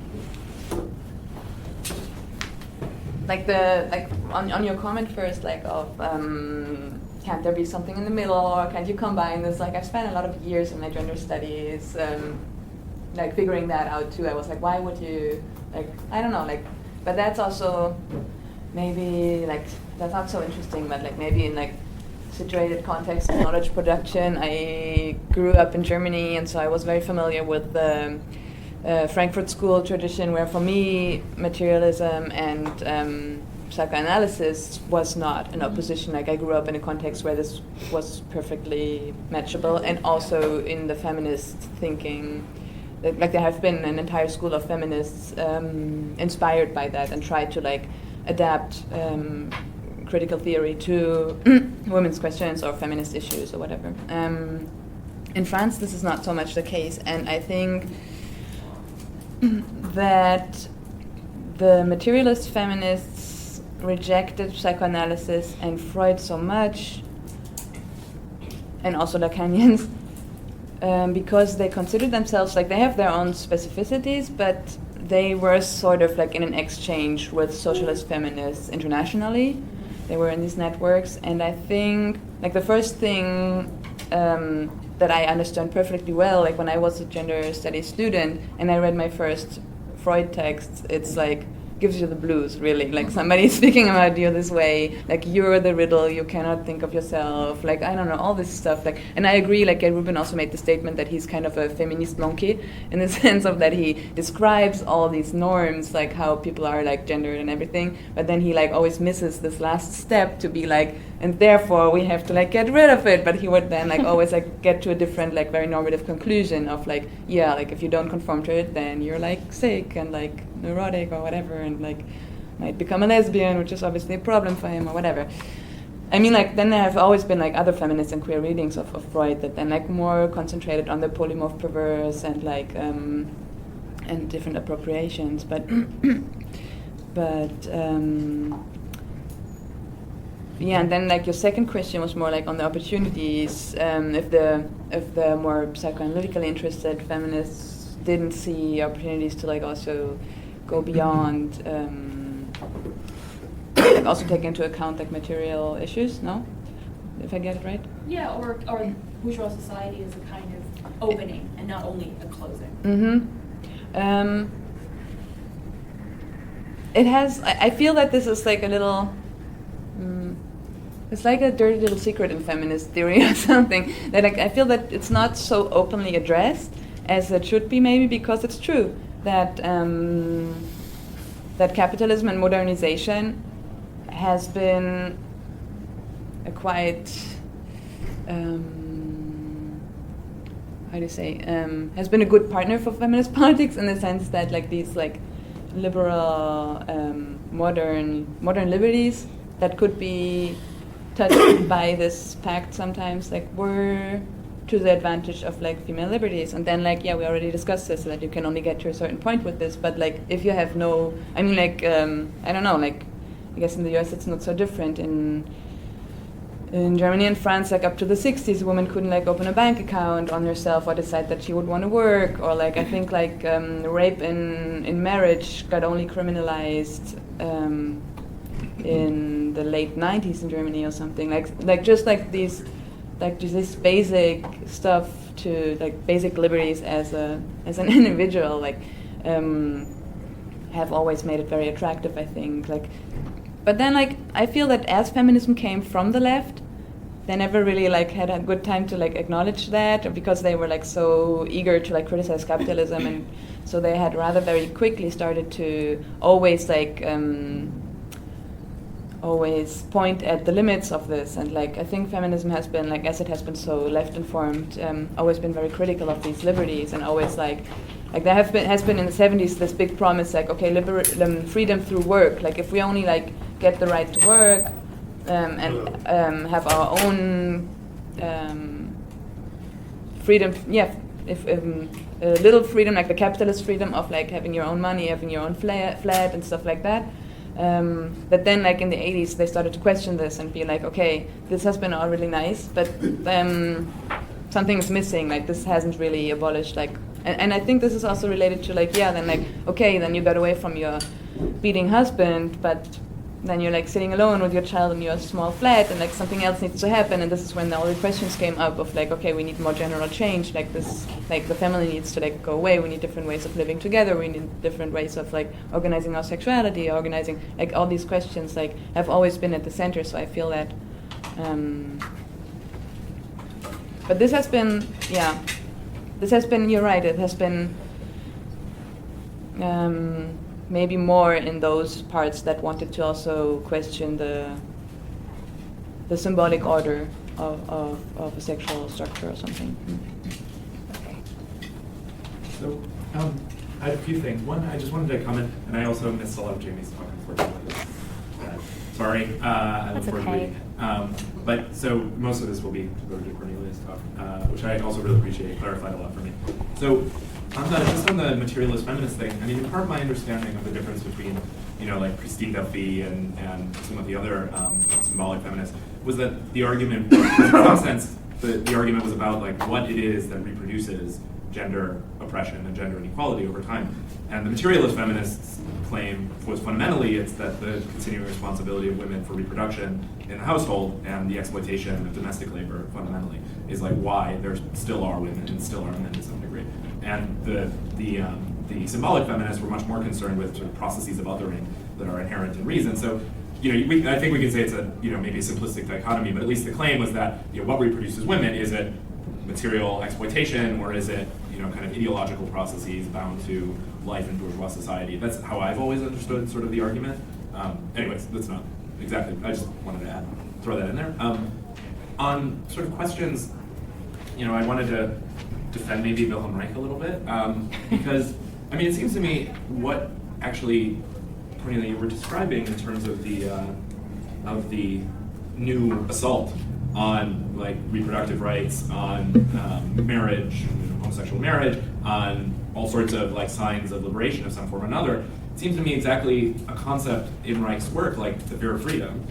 your comment first, can't there be something in the middle, or can't you combine this? Like I've spent a lot of years in my gender studies, figuring that out too. I was like, why would you I don't know, but that's also maybe that's not so interesting, but maybe in situated context of knowledge production. I grew up in Germany, and so I was very familiar with the Frankfurt School tradition, where for me materialism and psychoanalysis was not in opposition. I grew up in a context where this was perfectly matchable, and also in the feminist thinking like there have been an entire school of feminists inspired by that and tried to like adapt critical theory to women's questions or feminist issues or whatever. In France, this is not so much the case, and I think that the materialist feminists rejected psychoanalysis and Freud so much, and also Lacanians, because they considered themselves, like they have their own specificities, but they were sort of like in an exchange with socialist feminists internationally. They were in these networks, and I think like the first thing that I understood perfectly well, like when I was a gender studies student and I read my first Freud texts, it's like gives you the blues, really. Like somebody speaking about you this way, like you're the riddle, you cannot think of yourself, like I don't know, all this stuff. Like, and I agree, like Rubin also made the statement that he's kind of a feminist monkey in the sense of that he describes all these norms, like how people are like gendered and everything, but then he like always misses this last step to be like, and therefore we have to like get rid of it. But he would then like always like get to a different like very normative conclusion of like, yeah, like if you don't conform to it, then you're like sick and like neurotic or whatever, and like might become a lesbian, which is obviously a problem for him or whatever. I mean, like then there have always been like other feminist and queer readings of Freud that then like more concentrated on the polymorph perverse and like and different appropriations, but yeah, and then like your second question was more like on the opportunities. If the more psychoanalytically interested feminists didn't see opportunities to like also go beyond, like also take into account like material issues. No, if I get it right. Yeah, or bourgeois society is a kind of opening and not only a closing. Mm-hmm. It has. I feel that this is like a little. It's like a dirty little secret in feminist theory or something. That like, I feel that it's not so openly addressed as it should be, maybe because it's true that that capitalism and modernization has been a quite how do you say has been a good partner for feminist politics in the sense that like these like liberal modern liberties that could be touched by this pact sometimes like were to the advantage of like female liberties. And then like, yeah, we already discussed this, that you can only get to a certain point with this, but like if you have no, I mean like I don't know, like I guess in the US it's not so different. In Germany and France, like up to the 60s, a woman couldn't like open a bank account on herself or decide that she would want to work, or like I think like rape in marriage got only criminalized in the late 90s in Germany or something, like just like these like just this basic stuff to like basic liberties as an individual like have always made it very attractive, I think. Like, but then like I feel that as feminism came from the left, they never really like had a good time to like acknowledge that, because they were like so eager to like criticize capitalism, and so they had rather very quickly started to always like always point at the limits of this. And like I think feminism has been like, as it has been so left informed, always been very critical of these liberties, and always like there has been in the 70s this big promise like, okay, freedom through work, like if we only like get the right to work and have our own freedom, yeah, if a little freedom, like the capitalist freedom of like having your own money, having your own flat and stuff like that. But then like in the 80s they started to question this and be like, okay, this has been all really nice, but something is missing, like this hasn't really abolished like, and I think this is also related to like, yeah, then like, okay, then you got away from your beating husband, but then you're like sitting alone with your child in your small flat, and like something else needs to happen. And this is when all the questions came up of like, okay, we need more general change, like this, like the family needs to like go away, we need different ways of living together, we need different ways of like organizing our sexuality, organizing like all these questions like have always been at the center. So I feel that but this has been, yeah, this has been, you're right, it has been maybe more in those parts that wanted to also question the symbolic order of a sexual structure or something. Okay. So, I had a few things. One, I just wanted to comment, and I also missed a lot of Jamie's talk, unfortunately. Sorry, I look That's forward to okay. reading it. But so most of this will be devoted to Cornelia's talk, which I also really appreciate. It clarified a lot for me. So, just on the materialist feminist thing, I mean, part of my understanding of the difference between, like Christine Delphi and some of the other symbolic feminists was that the argument, in some sense, the argument was about like what it is that reproduces gender oppression and gender inequality over time. And the materialist feminists claim was fundamentally it's that the continuing responsibility of women for reproduction in the household and the exploitation of domestic labor fundamentally is like why there still are women and still are men to some degree. And the symbolic feminists were much more concerned with sort of processes of othering that are inherent in reason. So, I think we can say it's a maybe a simplistic dichotomy, but at least the claim was that what reproduces women, is it material exploitation or is it kind of ideological processes bound to life in bourgeois society? That's how I've always understood sort of the argument. Anyways, that's not exactly. I just wanted to throw that in there. On sort of questions, I wanted to defend maybe Wilhelm Reich a little bit because it seems to me what actually Cornelia you were describing in terms of the new assault on like reproductive rights, on marriage, homosexual marriage, on all sorts of like signs of liberation of some form or another. It seems to me exactly a concept in Reich's work, like the fear of freedom,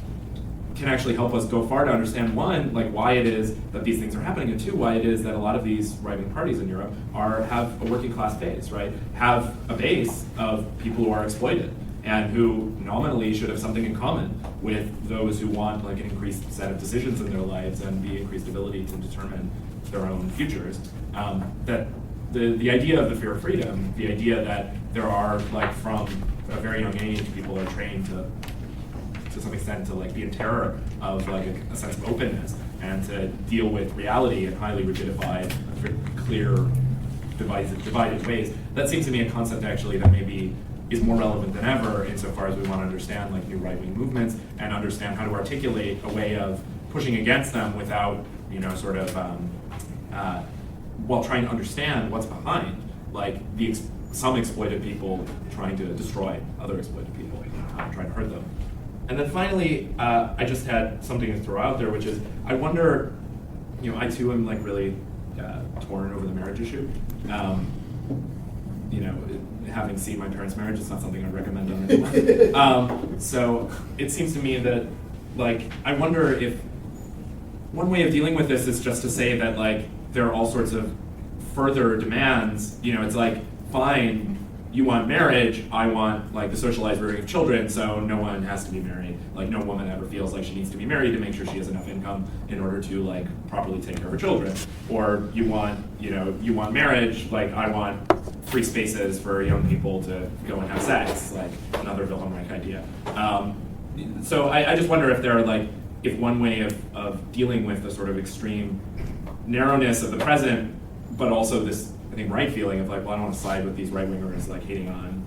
can actually help us go far to understand, one, like why it is that these things are happening, and two, why it is that a lot of these right-wing parties in Europe have a working class base, right? Have a base of people who are exploited and who nominally should have something in common with those who want like an increased set of decisions in their lives and the increased ability to determine their own futures. That the idea of the fear of freedom, the idea that there are like from a very young age people are trained to some extent to like be in terror of like a sense of openness and to deal with reality in highly rigidified, clear, divided ways. That seems to me a concept actually that maybe is more relevant than ever insofar as we want to understand like new right-wing movements and understand how to articulate a way of pushing against them without, sort of, while trying to understand what's behind, like some exploited people trying to destroy other exploited people, trying to hurt them. And then finally, I just had something to throw out there, which is, I wonder, I too am like really torn over the marriage issue. Having seen my parents' marriage, it's not something I'd recommend on anyone. So it seems to me that, like, I wonder if one way of dealing with this is just to say that, like, there are all sorts of further demands. It's like, fine, you want marriage, I want like the socialized rearing of children, so no one has to be married. Like no woman ever feels like she needs to be married to make sure she has enough income in order to like properly take care of her children. Or you want marriage, like I want free spaces for young people to go and have sex, like another Wilhelm Reich idea. So I just wonder if there are like, if one way of dealing with the sort of extreme narrowness of the present, but also this, I think, right feeling of like, well, I don't want to side with these right-wingers like hating on,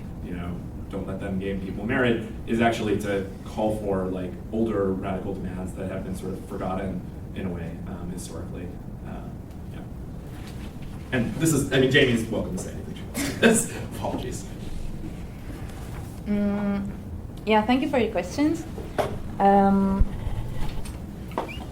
don't let them get people married, is actually to call for like older radical demands that have been sort of forgotten in a way historically. Yeah. And this is, Jamie's welcome to say anything. Apologies. Yeah, thank you for your questions.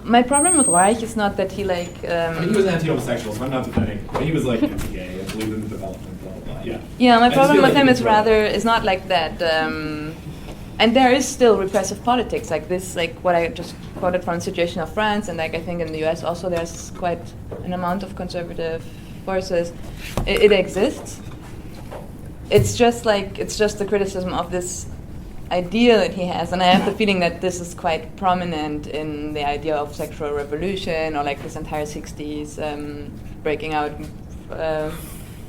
My problem with Reich is not that he like. He was anti-homosexual, so I'm not defending. But he was like anti-gay and believed in the development, blah blah blah. Yeah. Yeah, my problem with him is rather is not like that. And there is still repressive politics like this, like what I just quoted from the situation of France, and like I think in the US also there's quite an amount of conservative forces. It exists. It's just the criticism of this idea that he has, and I have the feeling that this is quite prominent in the idea of sexual revolution, or like this entire 60s breaking out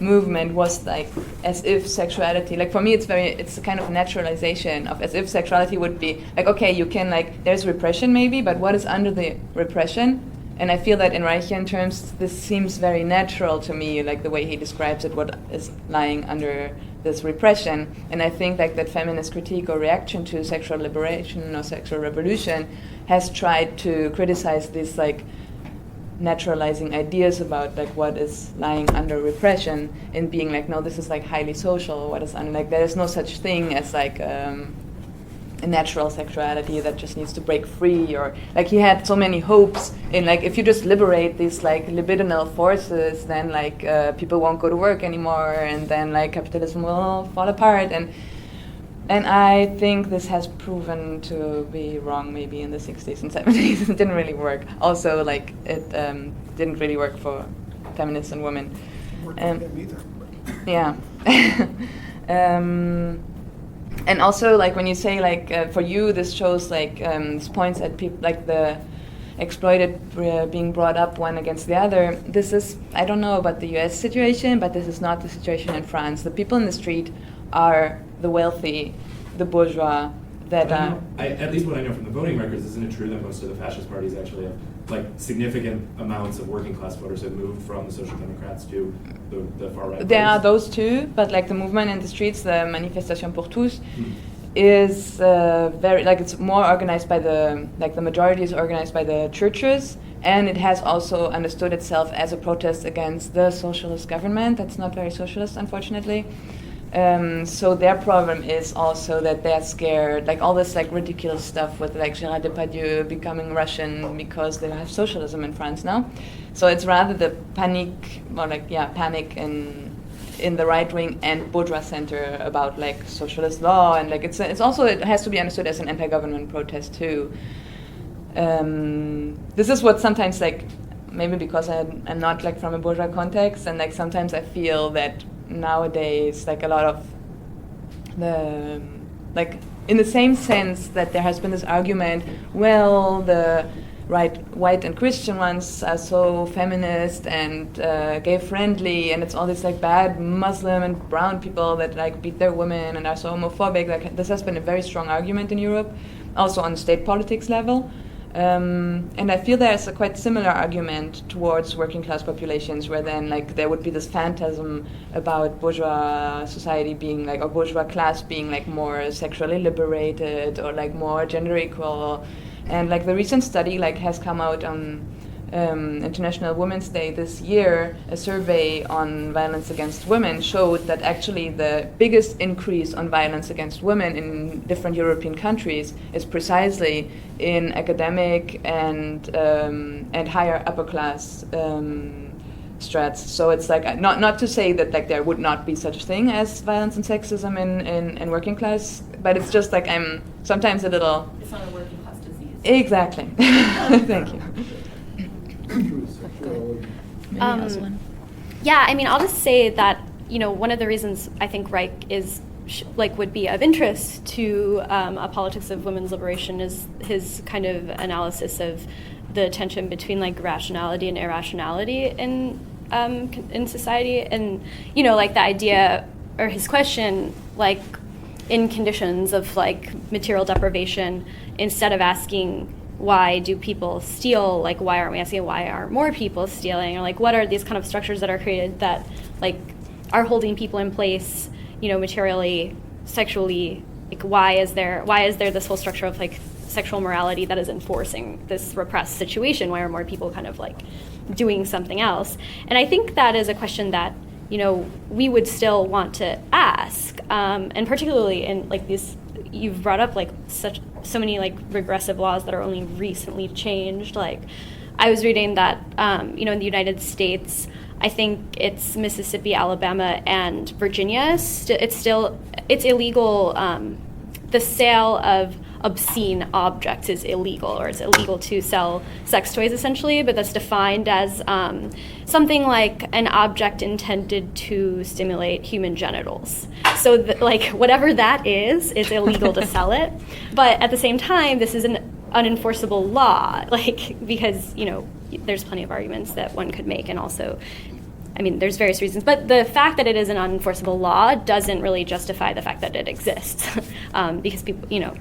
movement was like as if sexuality, like for me it's a kind of naturalization of as if sexuality would be like, okay, you can like, there's repression maybe, but what is under the repression? And I feel that in Reichian terms this seems very natural to me, like the way he describes it, what is lying under this repression. And I think like that feminist critique or reaction to sexual liberation or sexual revolution has tried to criticize this like naturalizing ideas about like what is lying under repression and being like, no, this is like highly social. What is like there is no such thing as like a natural sexuality that just needs to break free, or like he had so many hopes in like if you just liberate these like libidinal forces, then like people won't go to work anymore, and then like capitalism will fall apart. And I think this has proven to be wrong maybe in the 60s and 70s. It didn't really work. Also, like, it didn't really work for feminists and women. Worked for them either. Yeah. And also, like, when you say, like, for you, this shows, like, this points at people, like, the exploited being brought up one against the other. This is, I don't know about the US situation, but this is not the situation in France. The people in the street are the wealthy, the bourgeois, that at least what I know from the voting records, isn't it true that most of the fascist parties actually have like significant amounts of working class voters have moved from the Social Democrats to the far right? There are parties? those two, but like the movement in the streets, the Manifestation pour tous, is very, like, it's more organized by the, like, the majority is organized by the churches, and it has also understood itself as a protest against the socialist government. That's not very socialist, unfortunately. So their problem is also that they're scared, like all this like ridiculous stuff with like Gérard Depardieu becoming Russian because they have socialism in France now. So it's rather the panic in the right wing and bourgeois center about like socialist law, and like it's also, it has to be understood as an anti-government protest too. This is what sometimes, like, maybe because I'm not like from a bourgeois context, and like sometimes I feel that nowadays, like a lot of the, like, in the same sense that there has been this argument, well, the white and Christian ones are so feminist and gay friendly, and it's all these like bad Muslim and brown people that like beat their women and are so homophobic. Like, this has been a very strong argument in Europe, also on the state politics level. And I feel there's a quite similar argument towards working class populations, where then like there would be this phantasm about bourgeois society being like, or bourgeois class being like more sexually liberated or like more gender equal. And like the recent study like has come out on International Women's Day this year. A survey on violence against women showed that actually the biggest increase on violence against women in different European countries is precisely in academic and higher upper class strats. So it's like not to say that like there would not be such a thing as violence and sexism in working class, but it's just like I'm sometimes a little. It's not a working class disease. Exactly. Thank you. Yeah, I mean, I'll just say that, you know, one of the reasons I think Reich is would be of interest to a politics of women's liberation is his kind of analysis of the tension between like rationality and irrationality in society, and, you know, like the idea, or his question, like in conditions of like material deprivation, instead of asking why do people steal, like why aren't we asking why are more people stealing, or like what are these kind of structures that are created that like are holding people in place, you know, materially, sexually, like why is there this whole structure of like sexual morality that is enforcing this repressed situation? Why are more people kind of like doing something else? And I think that is a question that, you know, we would still want to ask, and particularly in like these, you've brought up like so many like regressive laws that are only recently changed. Like I was reading that, you know, in the United States, I think it's Mississippi, Alabama, and Virginia, it's illegal. The sale of obscene objects is illegal, or it's illegal to sell sex toys essentially, but that's defined as something like an object intended to stimulate human genitals. So like whatever that is, it's illegal to sell it. But at the same time, this is an unenforceable law, like, because, you know, there's plenty of arguments that one could make, and also, I mean, there's various reasons, but the fact that it is an unenforceable law doesn't really justify the fact that it exists, because people, you know.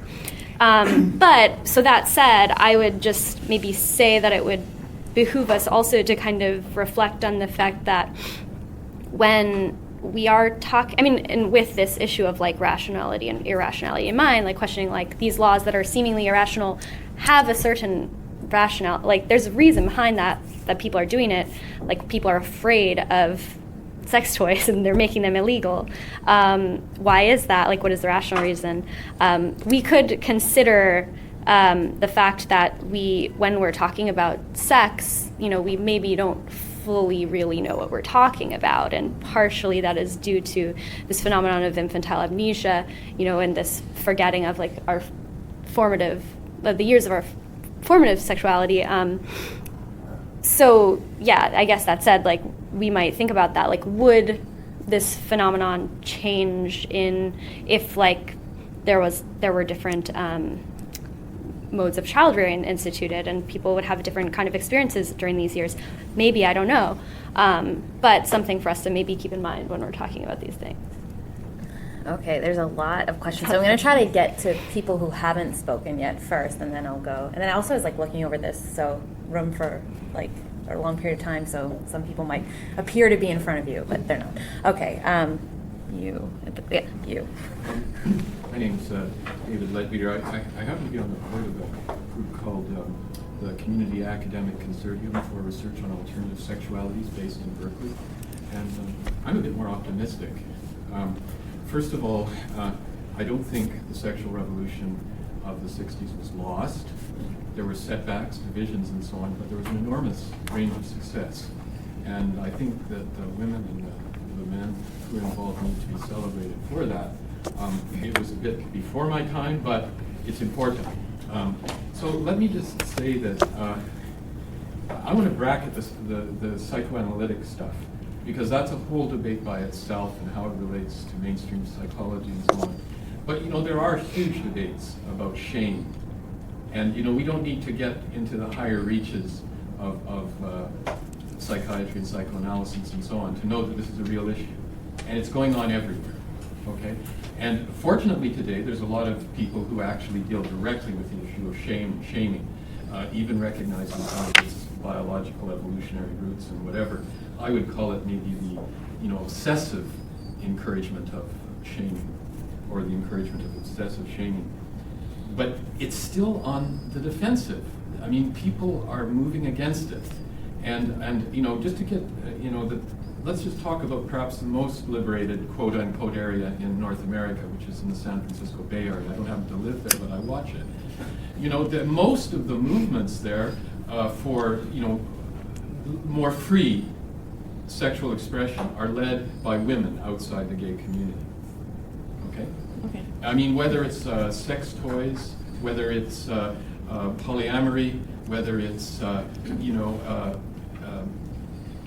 But, so that said, I would just maybe say that it would behoove us also to kind of reflect on the fact that when we are talking, I mean, and with this issue of like rationality and irrationality in mind, like questioning like these laws that are seemingly irrational have a certain rationale, like there's a reason behind that that people are doing it, like people are afraid of sex toys and they're making them illegal. Why is that? Like, what is the rational reason? We could consider the fact that when we're talking about sex, we maybe don't fully really know what we're talking about, and partially that is due to this phenomenon of infantile amnesia, and this forgetting of like the years of our formative sexuality. So yeah, I guess that said, like, we might think about that, like, would this phenomenon change if like there were different modes of child rearing instituted and people would have different kind of experiences during these years? Maybe, I don't know, but something for us to maybe keep in mind when we're talking about these things. Okay, there's a lot of questions. So I'm going to try to get to people who haven't spoken yet first, and then I'll go. And then I also was like looking over this, so room for like a long period of time, so some people might appear to be in front of you, but they're not. Okay, you. My name's David Ledbeater. I happen to be on the board of a group called the Community Academic Consortium for Research on Alternative Sexualities based in Berkeley. And I'm a bit more optimistic. First of all, I don't think the sexual revolution of the 60s was lost. There were setbacks, divisions, and so on, but there was an enormous range of success. And I think that the women and the men who were involved need to be celebrated for that. It was a bit before my time, but it's important. So let me just say that I want to bracket the psychoanalytic stuff, because that's a whole debate by itself and how it relates to mainstream psychology and so on. But there are huge debates about shame. And we don't need to get into the higher reaches of psychiatry and psychoanalysis and so on to know that this is a real issue. And it's going on everywhere, okay? And fortunately today, there's a lot of people who actually deal directly with the issue of shaming, even recognizing some of its biological evolutionary roots and whatever. I would call it maybe the obsessive encouragement of shaming, or the encouragement of obsessive shaming. But it's still on the defensive. I mean, people are moving against it. And just to get, let's just talk about perhaps the most liberated quote-unquote area in North America, which is in the San Francisco Bay Area. I don't happen to live there, but I watch it. That most of the movements there for, more free sexual expression are led by women outside the gay community. Okay? Okay. I mean, whether it's sex toys, whether it's polyamory, whether it's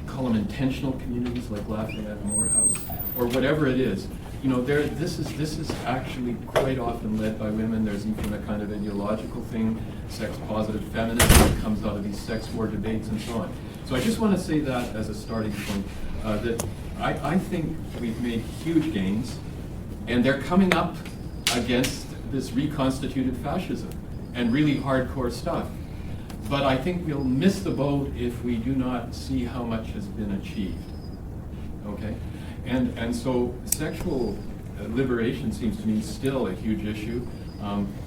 call them intentional communities like Lafayette and Morehouse, or whatever it is. This is actually quite often led by women. There's even a kind of ideological thing, sex-positive feminism that comes out of these sex war debates and so on. So I just want to say that as a starting point, that I think we've made huge gains, and they're coming up against this reconstituted fascism and really hardcore stuff. But I think we'll miss the boat if we do not see how much has been achieved, okay? And so sexual liberation seems to me still a huge issue.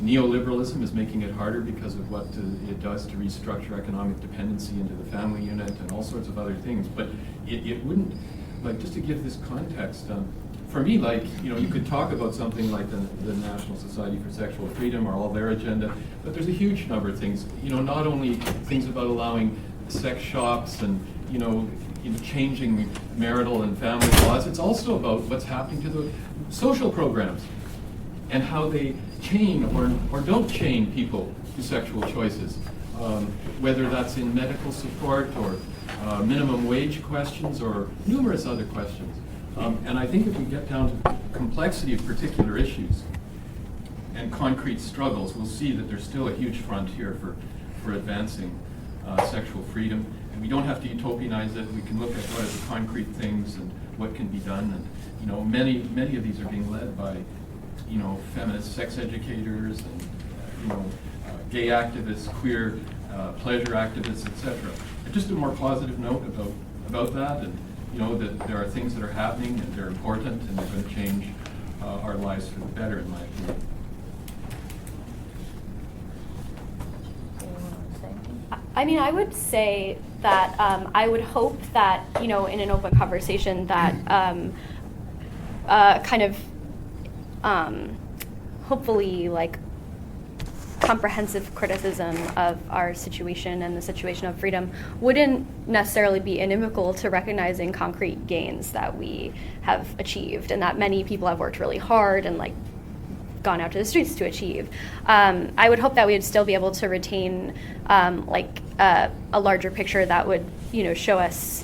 Neoliberalism is making it harder because of what it does to restructure economic dependency into the family unit and all sorts of other things. But it wouldn't, like, just to give this context, for me, like, you could talk about something like the National Society for Sexual Freedom or all their agenda, but there's a huge number of things. Not only things about allowing sex shops and, changing marital and family laws, it's also about what's happening to the social programs and how they chain or don't chain people to sexual choices, whether that's in medical support or minimum wage questions or numerous other questions. And I think if we get down to the complexity of particular issues and concrete struggles, we'll see that there's still a huge frontier for advancing sexual freedom. And we don't have to utopianize it. We can look at what are the concrete things and what can be done. And many of these are being led by feminist sex educators and gay activists, queer pleasure activists, etc. Just a more positive note about that, and that there are things that are happening and they're important and they're going to change our lives for the better, in my opinion. I mean, I would say that I would hope that, in an open conversation that hopefully like comprehensive criticism of our situation and the situation of freedom wouldn't necessarily be inimical to recognizing concrete gains that we have achieved and that many people have worked really hard and like gone out to the streets to achieve. I would hope that we would still be able to retain a larger picture that would, show us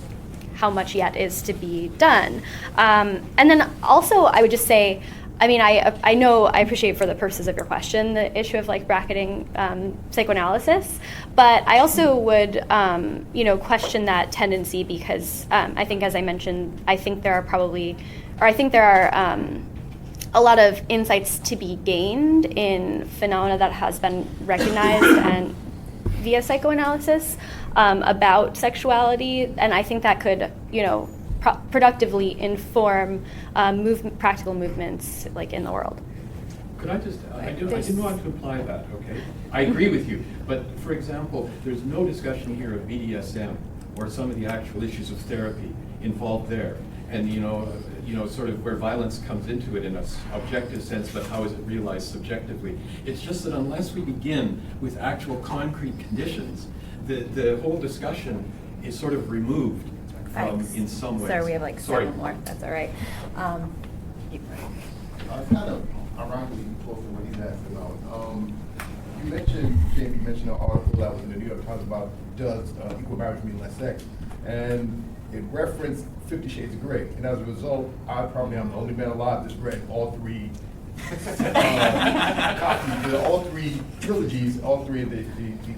how much yet is to be done. And then also I would just say, I appreciate for the purposes of your question the issue of like bracketing psychoanalysis, but I also would question that tendency because I think, as I mentioned, I think there are a lot of insights to be gained in phenomena that has been recognized and via psychoanalysis about sexuality, and I think that could productively inform practical movements like in the world. Could I just, I didn't want to imply that, okay? I agree with you, but for example, there's no discussion here of BDSM or some of the actual issues of therapy involved there. And sort of where violence comes into it in an objective sense, but how is it realized subjectively? It's just that unless we begin with actual concrete conditions, the whole discussion is sort of removed from, in some ways. Sorry, we have like 7 more. That's all right. It's kind of ironically close to what he's asking about. Jamie mentioned an article that was in the New York Times about does equal marriage mean less sex? And it referenced 50 Shades of Grey. And as a result, I probably am the only man alive that's read all 3 copies, all 3 trilogies, all 3 of the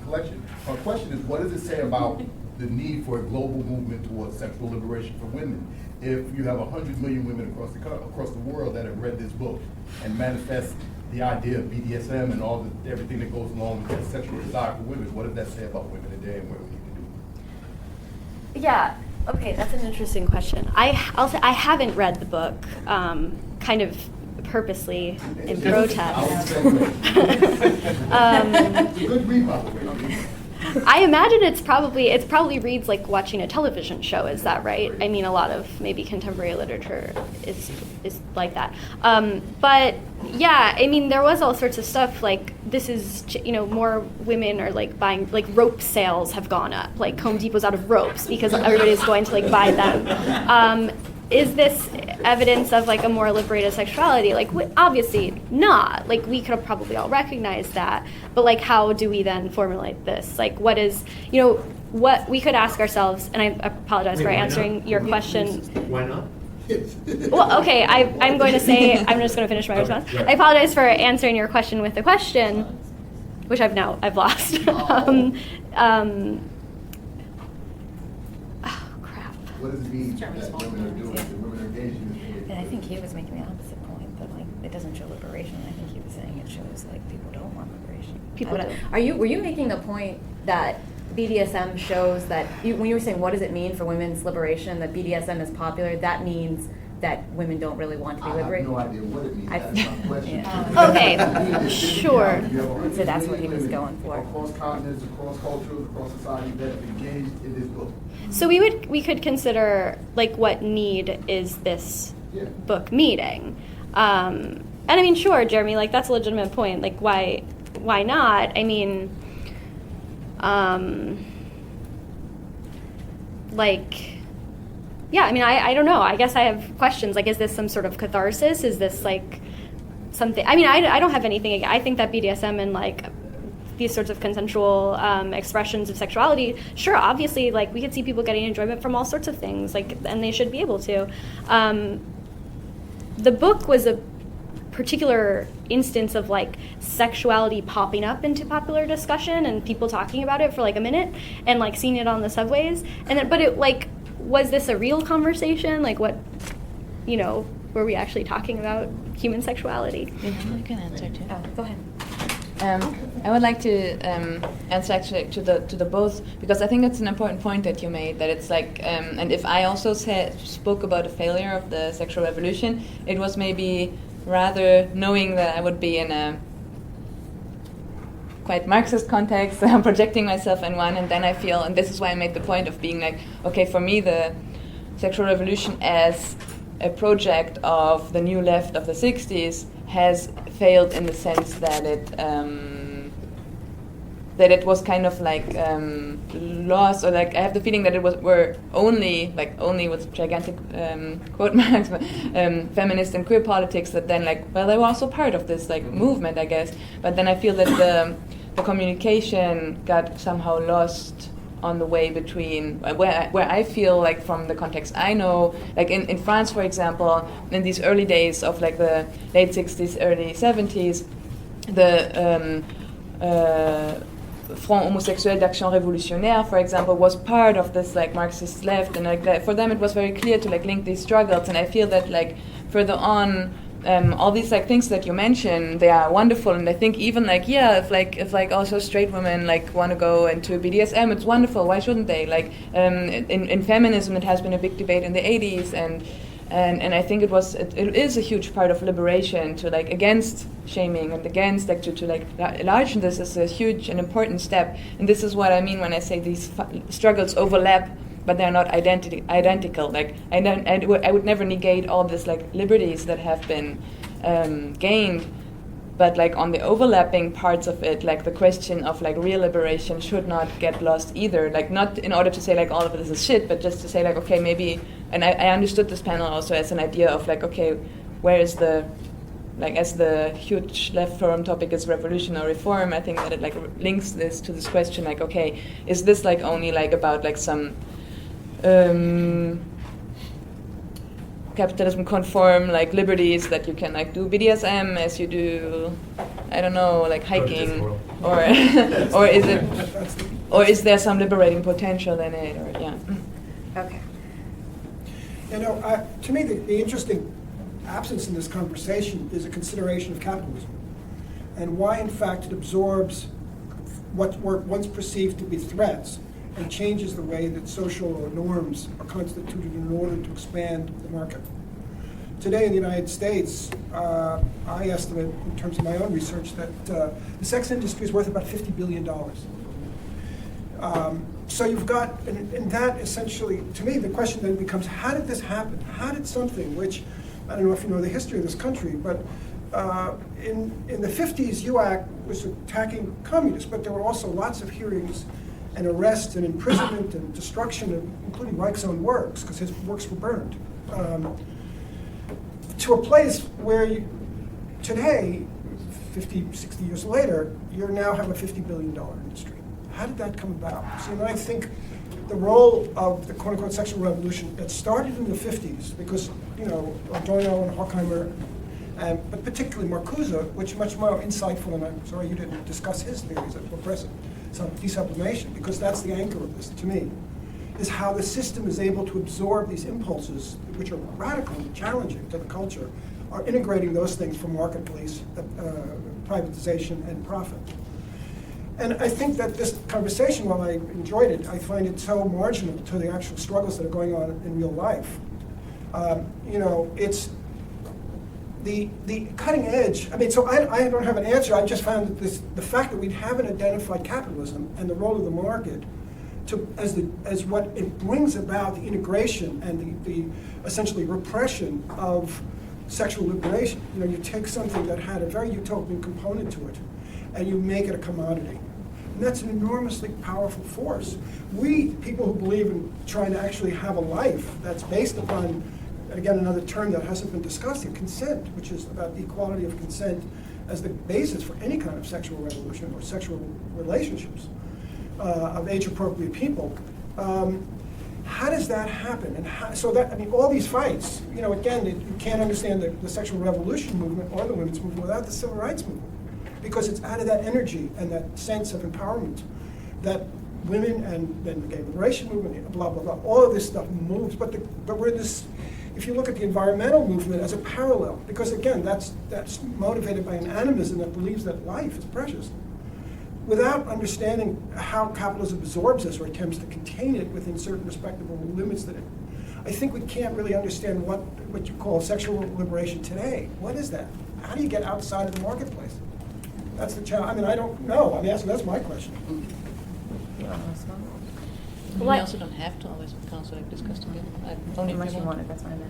collection. My question is, what does it say about the need for a global movement towards sexual liberation for women if you have 100 million women across the world that have read this book and manifest the idea of BDSM and everything that goes along with that sexual desire for women? What does that say about women today and what we need to do? Yeah. Okay, that's an interesting question. I'll say I haven't read the book, kind of purposely in protest. Good read, by the way. I imagine it probably reads like watching a television show. Is that right? I mean, a lot of maybe contemporary literature is like that. But yeah, I mean, there was all sorts of stuff like this is, more women are like buying, like rope sales have gone up. Like Home Depot's out of ropes because everybody's going to like buy them. Is this evidence of like a more liberated sexuality? Like obviously not. Like we could have probably all recognized that, but like how do we then formulate this? Like what is, what we could ask ourselves, and I apologize for answering your question. Why not? Well, okay, I'm going to say, I'm just going to finish my response. Right. I apologize for answering your question with the question, which I've lost. What does it mean that women are doing, that women are engaged in this? And I think he was making the opposite point, that like it doesn't show liberation. I think he was saying it shows like people don't want liberation. People I don't don't. know. Were you making the point that BDSM shows that when you were saying what does it mean for women's liberation that BDSM is popular, that means that women don't really want to be liberated? I have no idea what it means. That's my question. Yeah. Okay, sure. You have 100 So that's what he was million going for. Across continents, across cultures, across society that have engaged in this book. So we could consider like what need is this book meeting, and I mean sure, Jeremy, like that's a legitimate point. Like why not? I mean, yeah, I mean I don't know. I guess I have questions. Like is this some sort of catharsis? Is this like something? I mean I don't have anything. I think that BDSM and like these sorts of consensual expressions of sexuality, sure, obviously, like we could see people getting enjoyment from all sorts of things, like, and they should be able to. The book was a particular instance of like sexuality popping up into popular discussion and people talking about it for like a minute and like seeing it on the subways, and then, but it like, was this a real conversation? Like what, were we actually talking about human sexuality? I can answer too. Oh, go ahead. I would like to answer actually to the both, because I think it's an important point that you made, that it's like, and if I also spoke about a failure of the sexual revolution, it was maybe rather knowing that I would be in a quite Marxist context. I'm projecting myself in one, and then I feel, and this is why I made the point of being like, okay, for me the sexual revolution as a project of the new left of the 60s has failed in the sense that it was kind of like lost, or like I have the feeling that it were only with gigantic quote marks, feminist and queer politics that then like, well, they were also part of this like movement, I guess. But then I feel that the communication got somehow lost on the way between where I feel like from the context I know, like in France, for example, in these early days of like the late 60s, early 70s, the Front Homosexuel d'Action Révolutionnaire, for example, was part of this like Marxist left, and like for them it was very clear to like link these struggles. And I feel that like further on, all these like things that you mentioned, they are wonderful, and I think even like if also straight women like want to go into BDSM, it's wonderful. Why shouldn't they? Like in feminism, it has been a big debate in the 80s, and I think it is a huge part of liberation to like against shaming and against like to like enlarge this is a huge and important step. And this is what I mean when I say these struggles overlap, but they're not identical. Like I would never negate all this like liberties that have been gained, but like on the overlapping parts of it, like the question of like real liberation should not get lost either. Like not in order to say like all of this is shit, but just to say like, okay, maybe, and I understood this panel also as an idea of like, okay, where is the, like as the huge left forum topic is revolution or reform, I think that it like links this to this question like, okay, is this like only like about like some capitalism conform like liberties that you can like do BDSM as you do, I don't know, like hiking, or or is there some liberating potential in it, or yeah. Okay. You know, to me, the interesting absence in this conversation is a consideration of capitalism and why, in fact, it absorbs what were once perceived to be threats and changes the way that social norms are constituted in order to expand the market. Today in the United States, I estimate, in terms of my own research, that the sex industry is worth about $50 billion. So you've got, and that essentially, to me, the question then becomes, how did this happen? How did something which, I don't know if you know the history of this country, but in the 50s, UAC was attacking communists, but there were also lots of hearings and arrests and imprisonment and destruction, including Reich's own works, because his works were burned. To a place where today, 50, 60 years later, you now have a $50 billion industry. How did that come about? So, I think the role of the quote-unquote sexual revolution that started in the 50s, because, Adorno and Horkheimer, but particularly Marcuse, which is much more insightful, and I'm sorry you didn't discuss his theories of repressive desublimation, because that's the anchor of this, to me, is how the system is able to absorb these impulses, which are radical and challenging to the culture, are integrating those things from marketplace, privatization, and profit. And I think that this conversation, while I enjoyed it, I find it so marginal to the actual struggles that are going on in real life. It's the cutting edge. I mean, so I don't have an answer. I just found that the fact that we haven't identified capitalism and the role of the market as what it brings about, the integration and the essentially repression of sexual liberation. You take something that had a very utopian component to it, and you make it a commodity. And that's an enormously powerful force. We, people who believe in trying to actually have a life that's based upon, again, another term that hasn't been discussed, consent, which is about the equality of consent as the basis for any kind of sexual revolution or sexual relationships of age-appropriate people. How does that happen? And all these fights, again, you can't understand the sexual revolution movement or the women's movement without the civil rights movement, because it's out of that energy and that sense of empowerment that women and then the gay liberation movement, blah, blah, blah, all of this stuff moves. But we're this, if you look at the environmental movement as a parallel, because again, that's motivated by an animism that believes that life is precious, without understanding how capitalism absorbs us or attempts to contain it within certain respectable limits that I think we can't really understand what you call sexual liberation today. What is that? How do you get outside of the marketplace? That's the challenge. I mean, I don't know. I mean, that's my question. You want to respond? We What- also don't have to always counsel like discuss together. Only Unless if you we want it, that's fine. Then.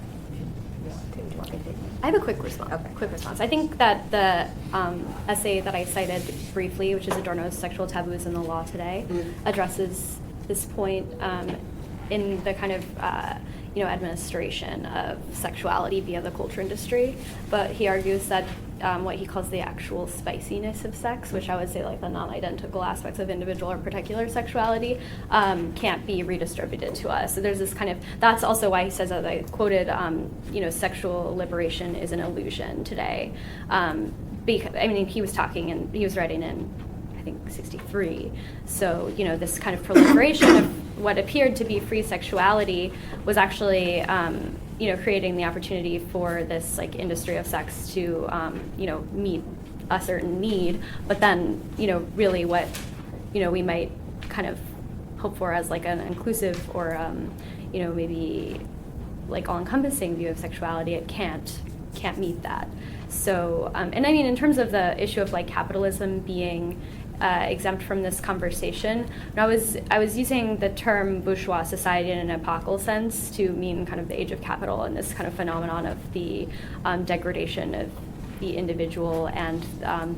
Do you want me to take it? I have a quick response. Okay. Quick response. I think that the essay that I cited briefly, which is Adorno's Sexual Taboos in the Law Today, addresses this point in the kind of administration of sexuality via the culture industry. But he argues that what he calls the actual spiciness of sex, which I would say like the non-identical aspects of individual or particular sexuality, can't be redistributed to us. So there's this kind of, that's also why he says, as I quoted, sexual liberation is an illusion today. Because, I mean, he was talking and he was writing in, I think, 63. So, this kind of proliferation of what appeared to be free sexuality was actually, creating the opportunity for this like industry of sex to, meet a certain need. But then, really what, we might kind of hope for as like an inclusive or, maybe like all-encompassing view of sexuality, it can't meet that. So, and I mean, in terms of the issue of like capitalism being exempt from this conversation, I was using the term bourgeois society in an epochal sense to mean kind of the age of capital and this kind of phenomenon of the degradation of the individual and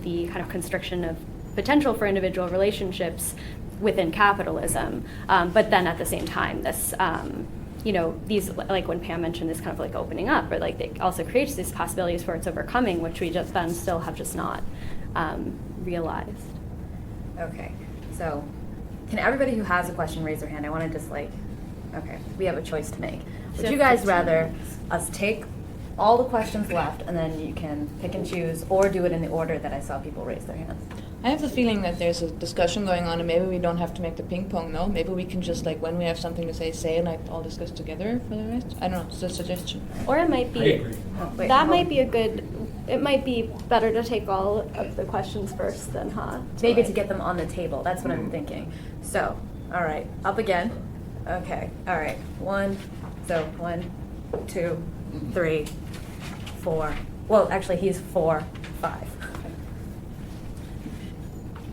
the kind of constriction of potential for individual relationships within capitalism. But then at the same time, this these, like when Pam mentioned this kind of like opening up, or like it also creates these possibilities for its overcoming, which we just then still have just not realized. Okay, so can everybody who has a question raise their hand? I want to just okay, we have a choice to make. Would you guys rather us take all the questions left and then you can pick and choose, or do it in the order that I saw people raise their hands? I have the feeling that there's a discussion going on, and maybe we don't have to make the ping pong, no? Maybe we can just, like, when we have something to say, and all discuss together for the rest? I don't know, it's a suggestion. Or it might be, I agree. that might be it might be better to take all of the questions first then, Maybe to get them on the table, that's what I'm thinking. So, all right, up again. Okay, all right, 1, 2, 3, 4. Well, actually, he's 4, 5.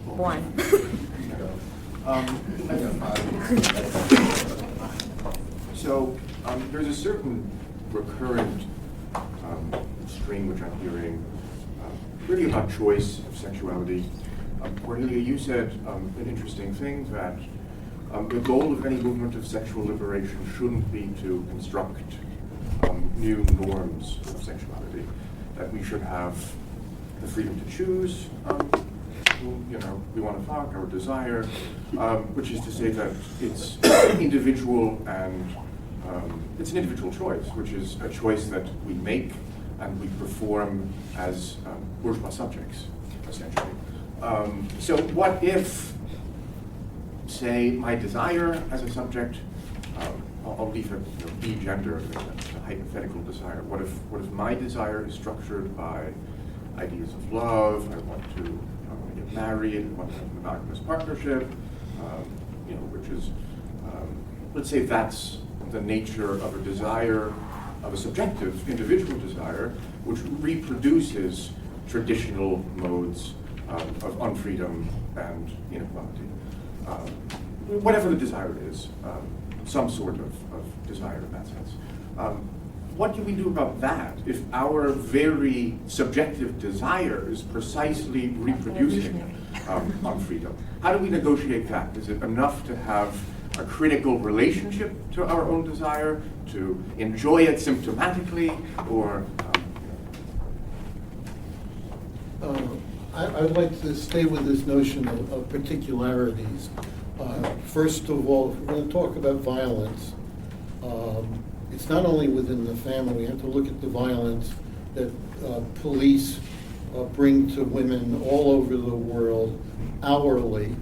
1. So there's a certain recurrent strain which I'm hearing really about choice of sexuality. Cornelia, you said an interesting thing, that the goal of any movement of sexual liberation shouldn't be to construct new norms of sexuality, that we should have the freedom to choose who we want to fuck, our desire, which is to say that it's individual and it's an individual choice, which is a choice that we make and we perform as bourgeois subjects, essentially. So what if, say, my desire as a subject, I'll leave it be gender, a hypothetical desire. What if my desire is structured by ideas of love? I want to get married, I want to have a monogamous partnership, which is, let's say that's the nature of a desire, of a subjective, individual desire, which reproduces traditional modes of unfreedom and inequality. Whatever the desire is, some sort of desire in that sense. What do we do about that if our very subjective desire is precisely reproducing unfreedom? How do we negotiate that? Is it enough to have a critical relationship to our own desire, to enjoy it symptomatically, or I'd like to stay with this notion of particularities. First of all, if we're going to talk about violence, it's not only within the family. We have to look at the violence that police bring to women all over the world hourly.